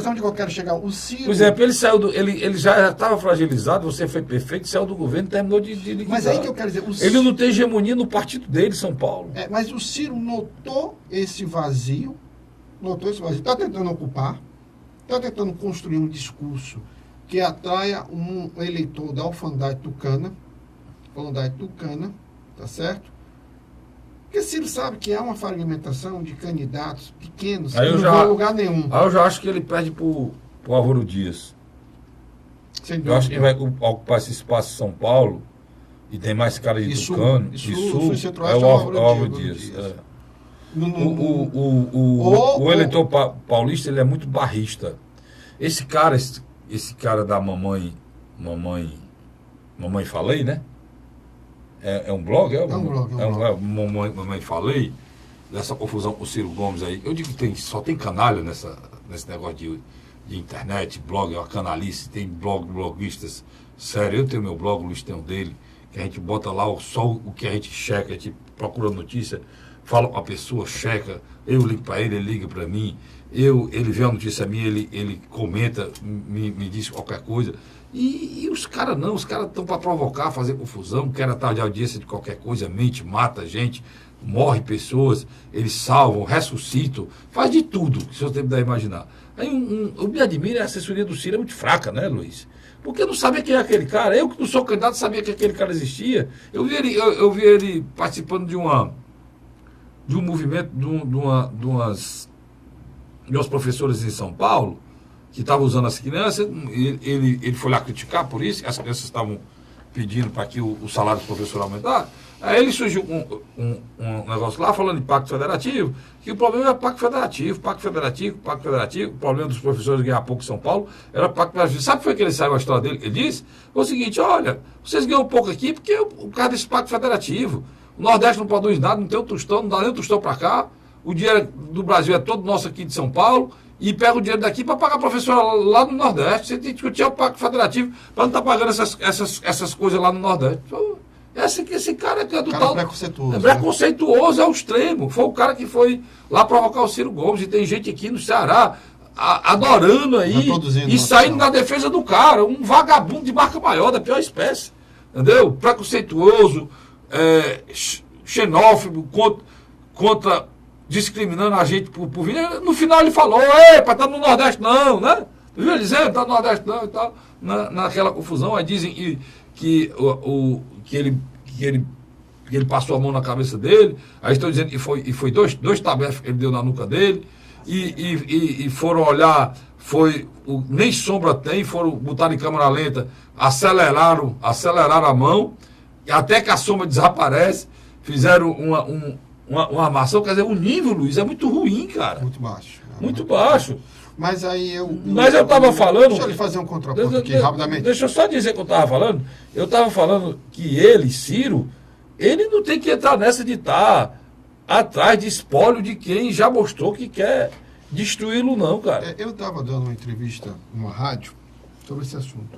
onde que eu quero chegar? O Ciro... Por exemplo, ele saiu ele já estava fragilizado, você foi perfeito, saiu do governo e terminou de liquidar. Mas aí que eu quero dizer... Ele não tem hegemonia no partido dele, São Paulo. Mas o Ciro notou esse vazio, está tentando ocupar, está tentando construir um discurso que atraia um eleitor da orfandade tucana, tá certo? Porque Ciro sabe que há uma fragmentação de candidatos pequenos que não vão a lugar nenhum. Aí eu já acho que ele perde pro Álvaro Dias. Eu acho que vai ocupar esse espaço em São Paulo e tem mais cara de tucano. É o Álvaro Dias. O eleitor paulista, ele é muito barrista. Esse cara da Mamãe Falei, né? É um blog? É um blog. Mamãe Falei, dessa confusão com o Ciro Gomes aí. Eu digo que só tem canalha nesse negócio de internet, blog, uma canalice, tem bloguistas. Sério, eu tenho meu blog, o Luiz tem um dele, que a gente bota lá só o que a gente checa, a gente procura notícia, fala com a pessoa, checa, eu ligo para ele liga para mim, ele vê a notícia minha, ele comenta, me diz qualquer coisa. E os caras não, os caras estão para provocar, fazer confusão, querem atrás de audiência de qualquer coisa, mente, mata gente, morre pessoas, eles salvam, ressuscitam, faz de tudo, que você tem que imaginar. Aí eu me admiro, a assessoria do Ciro é muito fraca, né, Luiz? Porque não sabia quem é aquele cara. Eu que não sou candidato sabia que aquele cara existia. Eu vi ele participando de um movimento de umas professoras em São Paulo, que estavam usando as crianças, ele foi lá criticar por isso, as crianças estavam pedindo para que o salário do professor aumentasse. Aí ele surgiu um negócio lá falando de pacto federativo, que o problema era pacto federativo, o problema dos professores ganhar pouco em São Paulo era pacto federativo. Sabe por que ele saiu a história dele? Ele disse, foi o seguinte, olha, vocês ganham pouco aqui porque o cara desse pacto federativo, o Nordeste não produz nada, não tem um tostão, não dá nem um tostão para cá, o dinheiro do Brasil é todo nosso aqui de São Paulo, e pega o dinheiro daqui para pagar professor lá no Nordeste. Você tem que discutir o pacto federativo para não estar pagando essas coisas lá no Nordeste. Esse cara é do tal... preconceituoso ao extremo. Foi o cara que foi lá provocar o Ciro Gomes. E tem gente aqui no Ceará adorando aí e saindo na defesa do cara. Um vagabundo de marca maior, da pior espécie. Entendeu? Preconceituoso, xenófobo, contra discriminando a gente por vir. No final ele falou, para estar no Nordeste não, né? Tu viu ele dizendo, tá no Nordeste não e tal. Naquela confusão, aí dizem que ele passou a mão na cabeça dele, aí estão dizendo que foi dois tabefes que ele deu na nuca dele, e foram olhar, nem sombra tem, foram botar em câmera lenta, aceleraram a mão, até que a sombra desaparece, fizeram uma armação, quer dizer, o nível, Luiz, é muito ruim, cara. Muito baixo. Muito baixo. Mas aí eu estava falando... Deixa eu fazer um contraponto aqui, rapidamente. Deixa eu só dizer o que eu estava falando. Eu estava falando que ele, Ciro, ele não tem que entrar nessa de estar atrás de espólio de quem já mostrou que quer destruí-lo, não, cara. Eu estava dando uma entrevista numa rádio sobre esse assunto.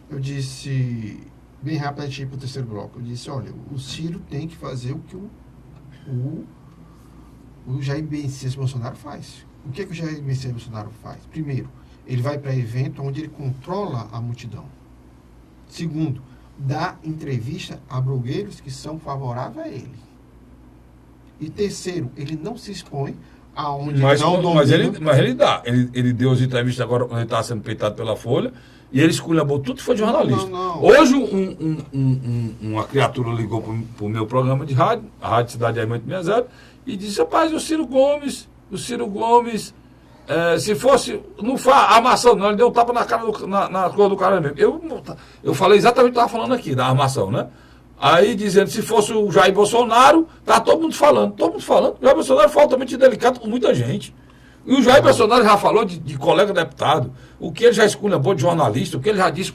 Eu disse, bem rápido, a gente ir para o terceiro bloco, eu disse, olha, o Ciro tem que fazer o que o Jair Messias Bolsonaro faz. O que o Jair Messias Bolsonaro faz? Primeiro, ele vai para evento onde ele controla a multidão. Segundo, dá entrevista a blogueiros que são favoráveis a ele. E terceiro, ele não se expõe aonde não domina... Mas ele dá. Ele deu as entrevistas agora quando ele estava sendo peitado pela Folha, e ele esculhambou tudo e foi de jornalista. Não. Hoje uma criatura ligou para o meu programa de rádio, a Rádio Cidade AM860, e disse, rapaz, o Ciro Gomes, se fosse, não faz armação não, ele deu um tapa na cara na cor do cara mesmo. Eu falei exatamente o que eu estava falando aqui, da armação, né? Aí dizendo, se fosse o Jair Bolsonaro, tá todo mundo falando. O Jair Bolsonaro foi altamente delicado com muita gente. E o Jair Bolsonaro já falou de colega deputado, o que ele já esculhambou de jornalista, o que ele já disse,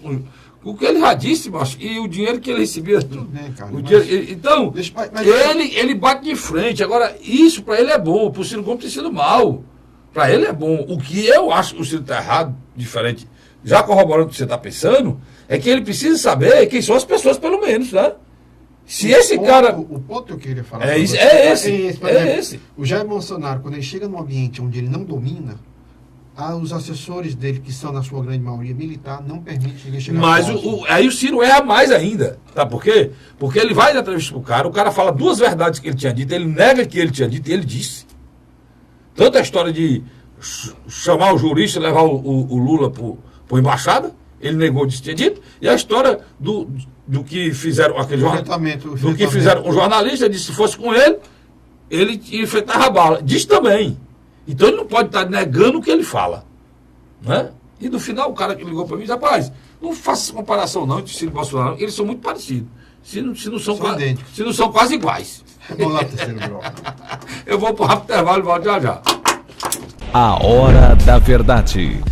macho, e o dinheiro que ele recebia. Tudo bem, cara, então, ele bate de frente. Agora, isso para ele é bom, para o Ciro Gomes tem sido mal. Para ele é bom. O que eu acho que o Ciro está errado, diferente, já corroborando o que você está pensando, é que ele precisa saber quem são as pessoas, pelo menos, né? Se esse cara... O ponto que eu queria falar... É você, esse. O Jair Bolsonaro, quando ele chega num ambiente onde ele não domina, os assessores dele, que são na sua grande maioria militar, não permitem ninguém chegar Mas próximo. aí o Ciro erra mais ainda. Sabe por quê? Porque ele vai dar entrevista pro cara, o cara fala duas verdades que ele tinha dito, ele nega que ele tinha dito e ele disse. Tanto a história de chamar o jurista e levar o Lula pro embaixada, ele negou de ter dito, e a história do que fizeram aquele do que fizeram um jornalista, disse que se fosse com ele enfrentava a bala. Diz também. Então ele não pode estar negando o que ele fala. Né? E no final o cara que ligou para mim disse, rapaz, não faça essa comparação não entre Ciro e Bolsonaro, eles são muito parecidos. Se não são quase iguais. Vamos lá, terceiro bloco. Eu vou para o rápido intervalo e volto já já. A Hora da Verdade.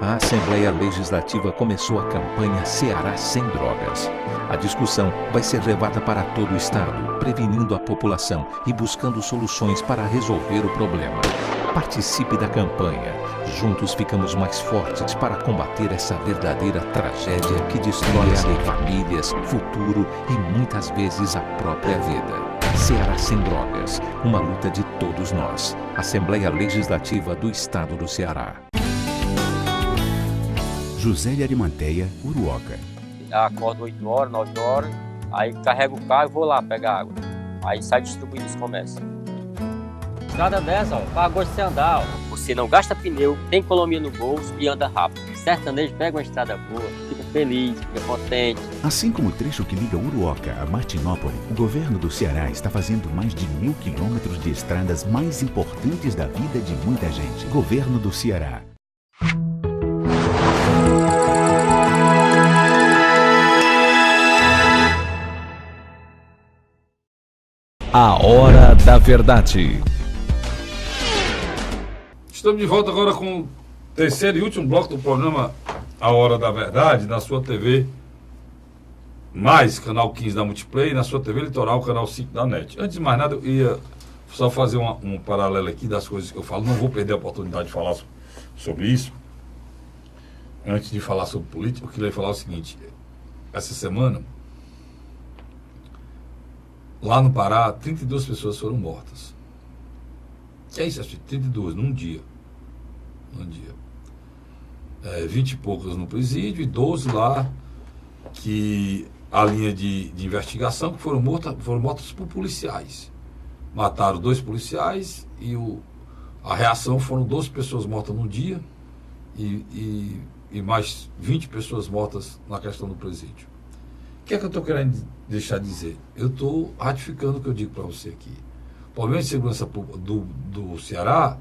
A Assembleia Legislativa começou a campanha Ceará Sem Drogas. A discussão vai ser levada para todo o estado, prevenindo a população e buscando soluções para resolver o problema. Participe da campanha. Juntos ficamos mais fortes para combater essa verdadeira tragédia que destrói famílias, futuro e muitas vezes a própria vida. Ceará Sem Drogas, uma luta de todos nós. Assembleia Legislativa do Estado do Ceará. José de Arimanteia, Uruoca. Acordo 8 horas, 9 horas, aí carrego o carro e vou lá pegar água. Aí sai distribuindo os comércios. Estrada dessa, pagou de andar. Você não gasta pneu, tem economia no bolso e anda rápido. Sertanejo pega uma estrada boa, fica feliz, fica contente. Assim como o trecho que liga Uruoca a Martinópole, o governo do Ceará está fazendo mais de 1.000 quilômetros de estradas mais importantes da vida de muita gente. Governo do Ceará. A Hora da Verdade. Estamos de volta agora com o terceiro e último bloco do programa A Hora da Verdade, na sua TV Mais, canal 15 da Multiplay, na sua TV Litoral, canal 5 da NET. Antes de mais nada, eu ia só fazer um paralelo aqui das coisas que eu falo. Não vou perder a oportunidade de falar sobre isso. Antes de falar sobre política, eu queria falar o seguinte. Essa semana, lá no Pará, 32 pessoas foram mortas. Que é isso, 32, num dia. 20 e poucas no presídio e 12 lá, que a linha de investigação, que foram mortas por policiais. Mataram 2 policiais e a reação foram 12 pessoas mortas num dia e mais 20 pessoas mortas na questão do presídio. O que é que eu estou querendo deixar de dizer? Eu estou ratificando o que eu digo para você aqui. O problema de segurança pública do Ceará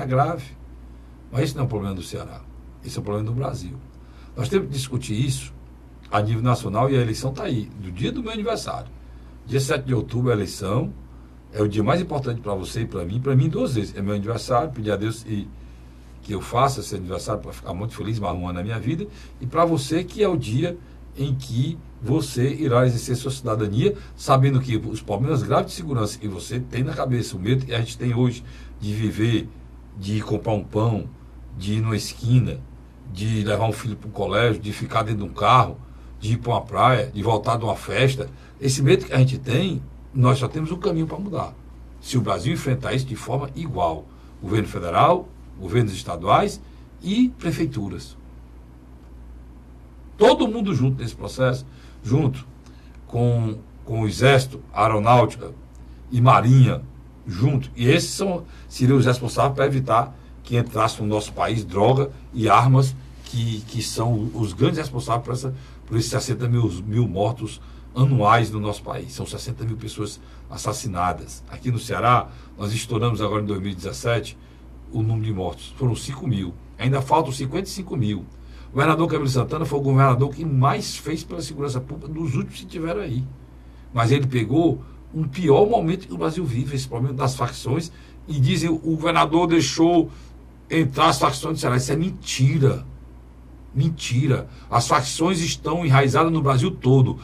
é grave. Mas esse não é um problema do Ceará. Esse é um problema do Brasil. Nós temos que discutir isso a nível nacional e a eleição está aí, do dia do meu aniversário. Dia 7 de outubro, a eleição é o dia mais importante para você e para mim 2 vezes. É meu aniversário, pedir a Deus que eu faça esse aniversário para ficar muito feliz, mais um ano na minha vida, e para você que é o dia em que você irá exercer sua cidadania, sabendo que os problemas graves de segurança que você tem na cabeça, o medo que a gente tem hoje de viver, de ir comprar um pão, de ir numa esquina, de levar um filho para o colégio, de ficar dentro de um carro, de ir para uma praia, de voltar de uma festa, esse medo que a gente tem, nós só temos um caminho para mudar. Se o Brasil enfrentar isso de forma igual, governo federal, governos estaduais e prefeituras. Todo mundo junto nesse processo, junto com o Exército, Aeronáutica e Marinha, junto. E esses seriam os responsáveis para evitar que entrasse no nosso país droga e armas que são os grandes responsáveis por esses 60 mil mortos anuais no nosso país. São 60 mil pessoas assassinadas. Aqui no Ceará, nós estouramos agora em 2017 o número de mortos. Foram 5 mil. Ainda faltam 55 mil. O governador Camilo Santana foi o governador que mais fez pela segurança pública dos últimos que tiveram aí. Mas ele pegou um pior momento que o Brasil vive, esse problema das facções, e dizem o governador deixou entrar as facções do Ceará. Isso é mentira. Mentira. As facções estão enraizadas no Brasil todo.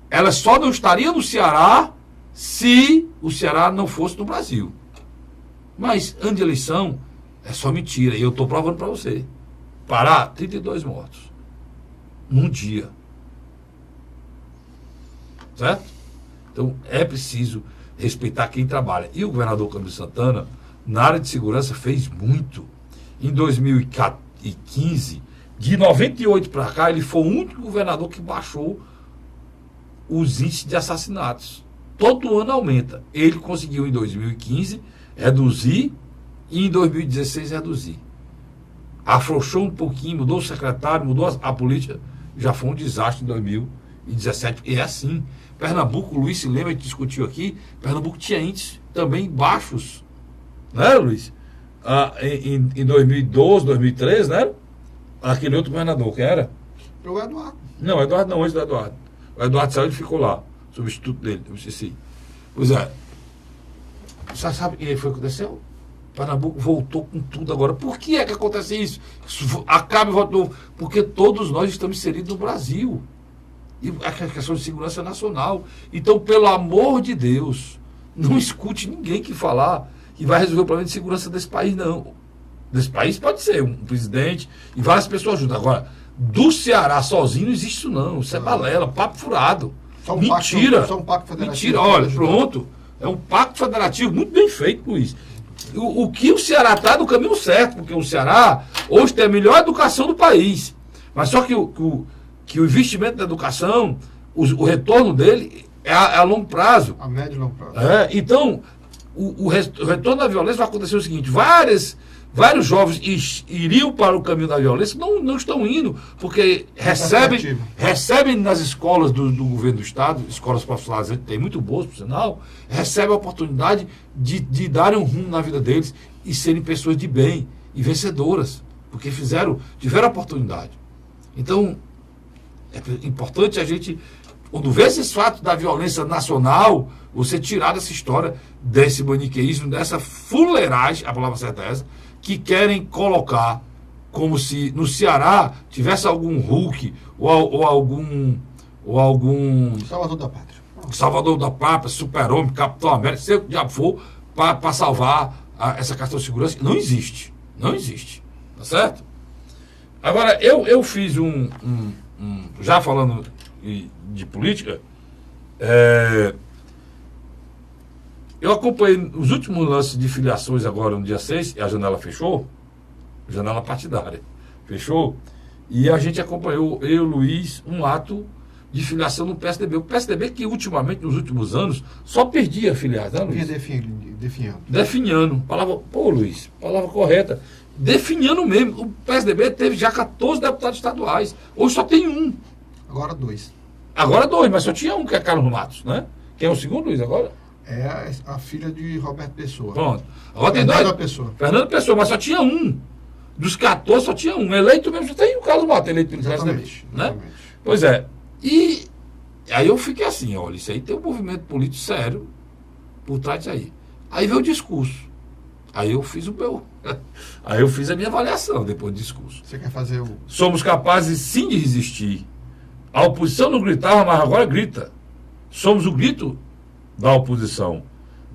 Elas só não estariam no Ceará se o Ceará não fosse no Brasil. Mas, ano de eleição, É só mentira. E eu estou provando para você. Pará, 32 mortos. Num dia. Certo? Então, é preciso respeitar quem trabalha. E o governador Camilo Santana, na área de segurança, fez muito. Em 2015, de 98 para cá, ele foi o único governador que baixou os índices de assassinatos. Todo ano aumenta. Ele conseguiu, em 2015, reduzir e em 2016 reduzir. Afrouxou um pouquinho, mudou o secretário, mudou a política. Já foi um desastre em 2017. E é assim. Pernambuco, o Luiz se lembra, a gente discutiu aqui, Pernambuco tinha índices também baixos. Né, Luiz? Em 2012, 2013, né? Aquele outro governador, quem era? O Eduardo. Não, o Eduardo não, antes do Eduardo. O Eduardo saiu e ficou lá, substituto dele, eu esqueci. Pois é. Você sabe o que foi que aconteceu? Pernambuco voltou com tudo agora. Por que é que acontece isso? Acaba e volta de novo. Porque todos nós estamos inseridos no Brasil. E a questão de segurança nacional. Então, pelo amor de Deus, não escute ninguém que falar que vai resolver o problema de segurança desse país, não. Desse país pode ser um presidente e várias pessoas juntas. Agora, do Ceará sozinho não existe isso não. Isso é balela, papo furado. Mentira. Só um pacto federativo. Mentira, olha, pronto. É um pacto federativo muito bem feito, Luiz. O que o Ceará está no caminho certo, porque o Ceará hoje tem a melhor educação do país. Mas só que o investimento na educação, o retorno dele é a longo prazo. A médio e longo prazo. Então, o retorno da violência vai acontecer o seguinte: vários jovens iriam para o caminho da violência, não estão indo, porque recebem nas escolas do governo do Estado, escolas profissionais, tem muito boas, por sinal, recebem a oportunidade de darem um rumo na vida deles e serem pessoas de bem e vencedoras, porque tiveram a oportunidade. Então, é importante a gente, quando vê esses fatos da violência nacional, você tirar dessa história, desse maniqueísmo, dessa fuleiragem, a palavra certa é essa, que querem colocar como se no Ceará tivesse algum Hulk ou algum Salvador da Pátria. Salvador da Pátria, Super-Homem, Capitão América, seja o que diabo for, para salvar essa questão de segurança. Não existe. Não existe. Tá certo? Agora, eu fiz já falando de política, eu acompanhei os últimos lances de filiações agora no dia 6, e a janela fechou, janela partidária, fechou, e a gente acompanhou, eu e o Luiz, um ato de filiação no PSDB. O PSDB que ultimamente, nos últimos anos, só perdia filiados, né, Luiz? Definhando. Luiz, palavra correta. Definhando mesmo. O PSDB teve já 14 deputados estaduais. Hoje só tem um. Agora 2. Agora 2, mas só tinha um, que é Carlos Matos, né? Quem é o segundo, Luiz, agora? É a filha de Roberto Pessoa. Pronto. Agora tem 2. Fernando Pessoa, mas só tinha um. Dos 14 só tinha um. Eleito mesmo, só tem o Carlos Matos, eleito pelo PSDB. Né? Pois é. E aí eu fiquei assim, olha, isso aí tem um movimento político sério por trás disso aí. Aí veio o discurso. Aí eu fiz Aí eu fiz a minha avaliação depois do discurso. Você quer fazer Somos capazes sim de resistir. A oposição não gritava, mas agora grita. Somos o grito da oposição.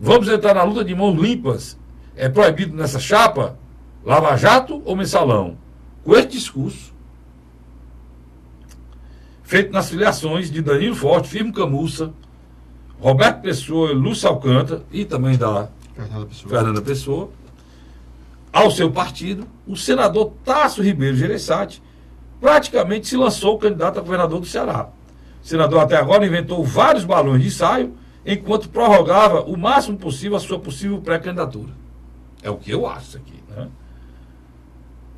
Vamos entrar na luta de mãos limpas. É proibido nessa chapa Lava Jato ou Mensalão? Com esse discurso, feito nas filiações de Danilo Forte, Firmo Camussa, Roberto Pessoa, Lúcio Alcântara e também da Fernanda Pessoa, ao seu partido, o senador Tasso Ribeiro Gereissati praticamente se lançou candidato a governador do Ceará. O senador até agora inventou vários balões de ensaio, enquanto prorrogava o máximo possível a sua possível pré-candidatura. É o que eu acho isso aqui, né?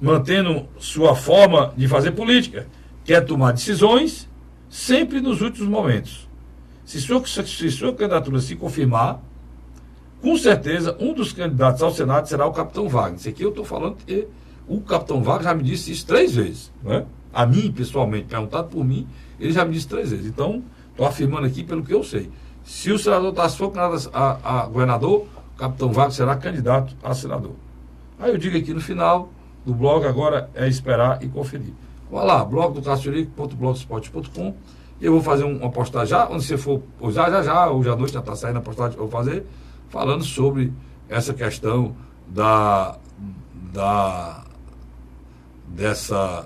Mantendo sua forma de fazer política, que é tomar decisões sempre nos últimos momentos. Se sua candidatura se confirmar, com certeza um dos candidatos ao Senado será o capitão Wagner. Isso aqui eu estou falando que o capitão Wagner já me disse isso 3 vezes. Né? A mim, pessoalmente, perguntado por mim, ele já me disse 3 vezes. Então, estou afirmando aqui pelo que eu sei. Se o senador Tasso for candidato a governador, o capitão Wagner será candidato a senador. Aí eu digo aqui no final do blog, agora é esperar e conferir. Vá lá, blog do tassofrederico.blogspot.com. Eu vou fazer uma postagem já, onde você for usar já, hoje à noite já está saindo a postagem que eu vou fazer, falando sobre essa questão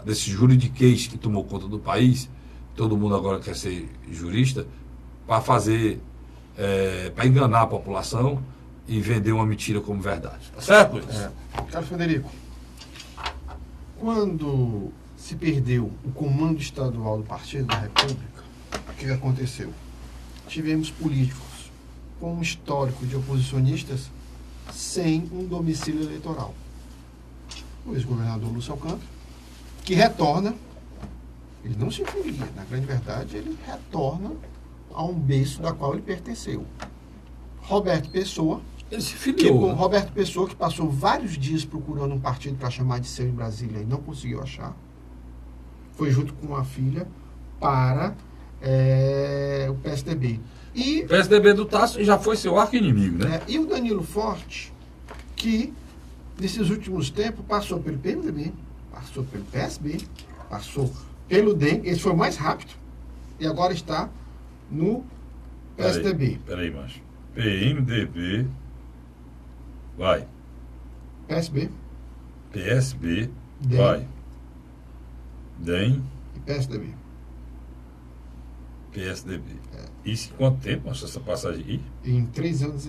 desse juridiquês que tomou conta do país, todo mundo agora quer ser jurista, para fazer, para enganar a população e vender uma mentira como verdade. Tá certo, Luiz? Carlos Frederico, quando se perdeu o comando estadual do Partido da República, o que aconteceu? Tivemos políticos com um histórico de oposicionistas sem um domicílio eleitoral. O ex-governador Lúcio Alcântara, que retorna, ele não se filia, na grande verdade, ele retorna a um berço da qual ele pertenceu. Roberto Pessoa, ele se filiou, né? Roberto Pessoa, que passou vários dias procurando um partido para chamar de seu em Brasília e não conseguiu achar, foi junto com a filha para o PSDB. E o PSDB do Tasso já foi seu arqui-inimigo, né? E o Danilo Forte, que nesses últimos tempos passou pelo PMDB, passou pelo PSB, passou pelo DEM, esse foi o mais rápido, e agora está no PSDB. Peraí, macho. PMDB, vai. PSB. PSB, DEM. vai. DEM. E PSDB. PSDB. Isso em quanto tempo, macho, essa passagem aí? Em 3 anos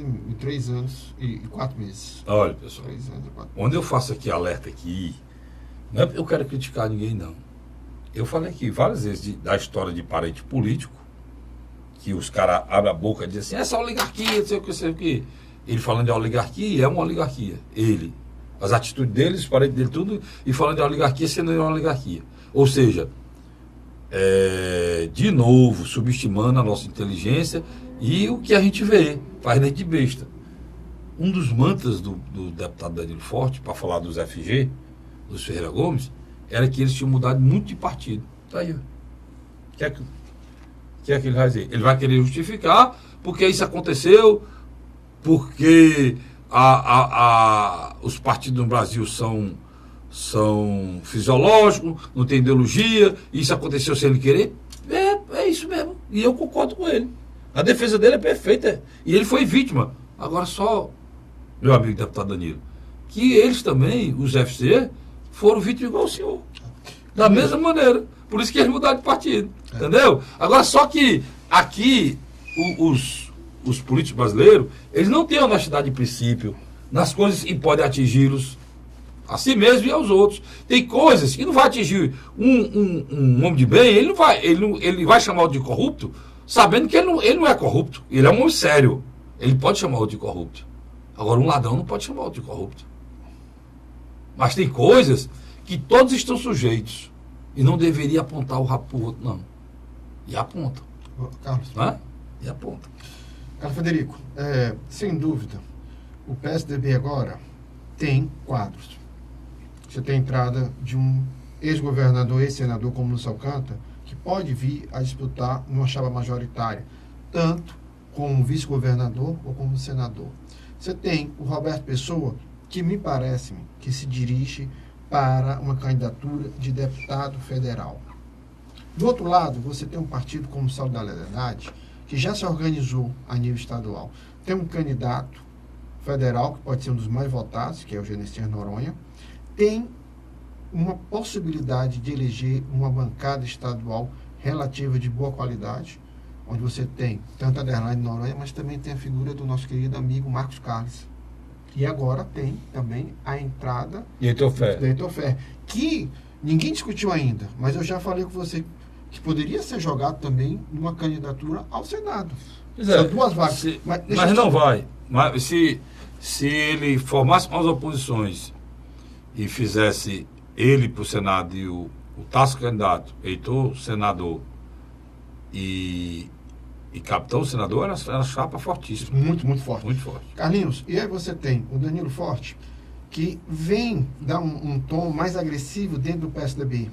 e 4 meses. Olha, pessoal, 3 anos e 4 meses. onde eu faço aqui alerta aqui, não é porque eu quero criticar ninguém, não. Eu falei aqui várias vezes da história de parente político, que os caras abrem a boca e dizem assim, essa oligarquia, não sei o que, sei o que. Ele falando de oligarquia, é uma oligarquia. Ele. As atitudes dele, os parentes dele, tudo, e falando de oligarquia, sendo uma oligarquia. Ou seja, de novo, subestimando a nossa inteligência e o que a gente vê, faz nem de besta. Um dos mantras do deputado Danilo Forte, para falar dos FG, dos Ferreira Gomes, era que eles tinham mudado muito de partido. Tá aí, ó. O que é que ele vai dizer? Ele vai querer justificar porque isso aconteceu, porque os partidos no Brasil são fisiológicos, não tem ideologia, isso aconteceu sem ele querer. É isso mesmo. E eu concordo com ele. A defesa dele é perfeita. E ele foi vítima. Agora só, meu amigo deputado Danilo, que eles também, os FC, foram vítimas igual o senhor. Da mesma maneira. Por isso que eles mudaram de partido. Entendeu? Agora só que aqui os políticos brasileiros, eles não têm honestidade de princípio nas coisas que podem atingi-los a si mesmo e aos outros. Tem coisas que não vai atingir um homem de bem, ele vai chamar o de corrupto, sabendo que ele não é corrupto. Ele é um homem sério. Ele pode chamar o de corrupto. Agora, um ladrão não pode chamar o de corrupto. Mas tem coisas que todos estão sujeitos e não deveria apontar o rabo para o outro, não. E aponta. Carlos. Né? E aponta. Carlos Frederico, sem dúvida, o PSDB agora tem quadros. Você tem a entrada de um ex-governador, ex-senador como Lúcio Alcântara, que pode vir a disputar numa chapa majoritária, tanto como vice-governador ou como senador. Você tem o Roberto Pessoa, que me parece que se dirige para uma candidatura de deputado federal. Do outro lado, você tem um partido como Solidariedade, que já se organizou a nível estadual. Tem um candidato federal, que pode ser um dos mais votados, que é o Genesiano Noronha. Tem uma possibilidade de eleger uma bancada estadual relativa de boa qualidade, onde você tem tanto a Aderlaine Noronha, mas também tem a figura do nosso querido amigo Marcos Carlos. E agora tem também a entrada do Heitor Ferrer, que ninguém discutiu ainda, mas eu já falei com você que poderia ser jogado também numa candidatura ao Senado. São 2 vagas. Mas não vai. Mas se ele formasse com as oposições e fizesse ele para o Senado e o Tasso candidato, Heitor senador e capitão senador, era chapa fortíssima. Muito, muito forte. Muito forte. Carlinhos, e aí você tem o Danilo Forte, que vem dar um tom mais agressivo dentro do PSDB.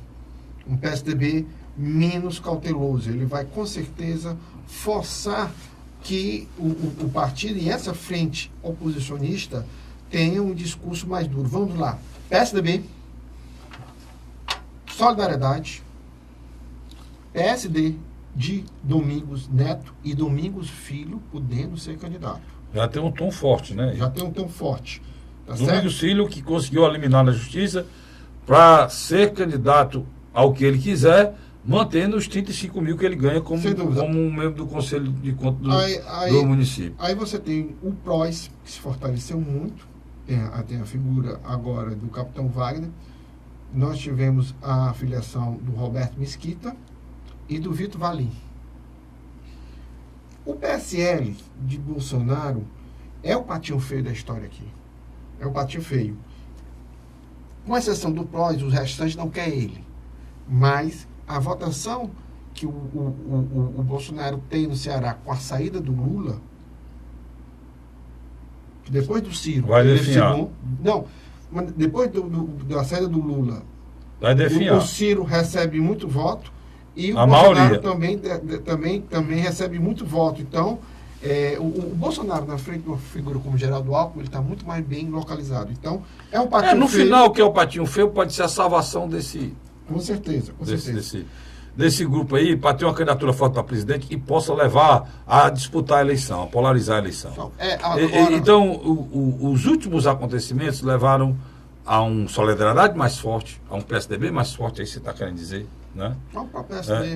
Um PSDB menos cauteloso. Ele vai, com certeza, forçar que o partido e essa frente oposicionista tenham um discurso mais duro. Vamos lá. PSDB, Solidariedade, PSD de Domingos Neto e Domingos Filho podendo ser candidato. Já tem um tom forte, né? Já tem um tom forte. Tá certo? Domingos Filho, que conseguiu eliminar na justiça para ser candidato ao que ele quiser, mantendo os 35 mil que ele ganha como um membro do Conselho de Contas do município. Aí você tem o PROS, que se fortaleceu muito, tem a figura agora do Capitão Wagner. Nós tivemos a filiação do Roberto Mesquita e do Vitor Valim. O PSL de Bolsonaro é o patinho feio da história aqui. É o patinho feio. Com exceção do PROS, os restantes não querem ele. Mas a votação que o Bolsonaro tem no Ceará com a saída do Lula, depois do Ciro... Vai definhar. Não, mas depois da saída do Lula, vai definhar. O Ciro recebe muito voto e o a Bolsonaro maioria também recebe muito voto. Então, o Bolsonaro, na frente de uma figura como Geraldo Alckmin, ele está muito mais bem localizado. Então, é um patinho no feio. final, o que é o patinho feio pode ser a salvação desse... Com certeza, desse grupo aí, para ter uma candidatura forte para presidente e possa levar a disputar a eleição, a polarizar a eleição. Então, os últimos acontecimentos levaram a uma solidariedade mais forte, a um PSDB mais forte, aí você está querendo dizer, né?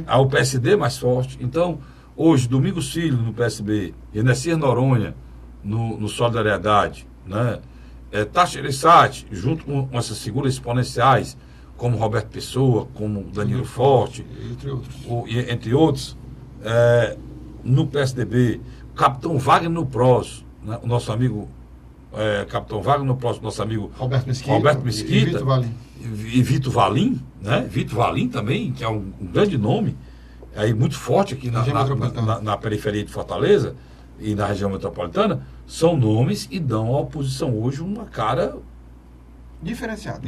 Ao PSD mais forte. Então, hoje, Domingos Filho no PSB, Genessir Noronha no Solidariedade, né? Tasso Gereissati, junto com essas figuras exponenciais, como Roberto Pessoa, como Danilo Forte, entre outros, no PSDB, Capitão Wagner no PROS, né, o nosso amigo Capitão Wagner no PROS, nosso amigo Roberto Mesquita e Vitor Valim, né? Vitor Valim também, que é um grande nome, aí muito forte aqui na periferia de Fortaleza e na região metropolitana, são nomes e dão à oposição hoje uma cara diferenciada.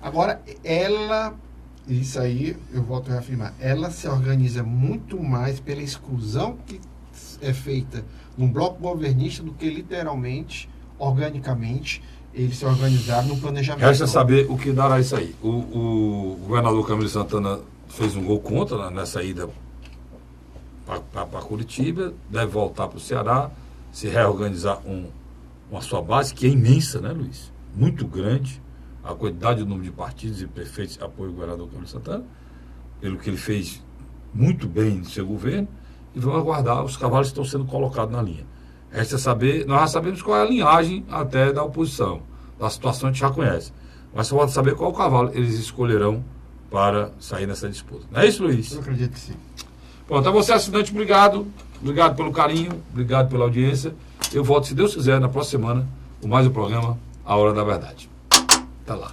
Agora, isso aí eu volto a reafirmar, ela se organiza muito mais pela exclusão que é feita num bloco governista do que literalmente, organicamente, eles se organizaram no planejamento. Resta saber o que dará isso aí. O governador Camilo Santana fez um gol contra nessa ida para Curitiba, deve voltar para o Ceará, se reorganizar uma sua base, que é imensa, né, Luiz? Muito grande, a quantidade, o número de partidos e prefeitos que apoiam o governador Camilo Santana, pelo que ele fez muito bem no seu governo, e vamos aguardar, os cavalos estão sendo colocados na linha. Resta saber, nós já sabemos qual é a linhagem até da oposição, da situação a gente já conhece, mas só falta saber qual cavalo eles escolherão para sair nessa disputa. Não é isso, Luiz? Eu acredito que sim. Pronto, a você, assinante, obrigado pelo carinho, obrigado pela audiência. Eu volto, se Deus quiser, na próxima semana, com mais um programa A Hora da Verdade. Até lá.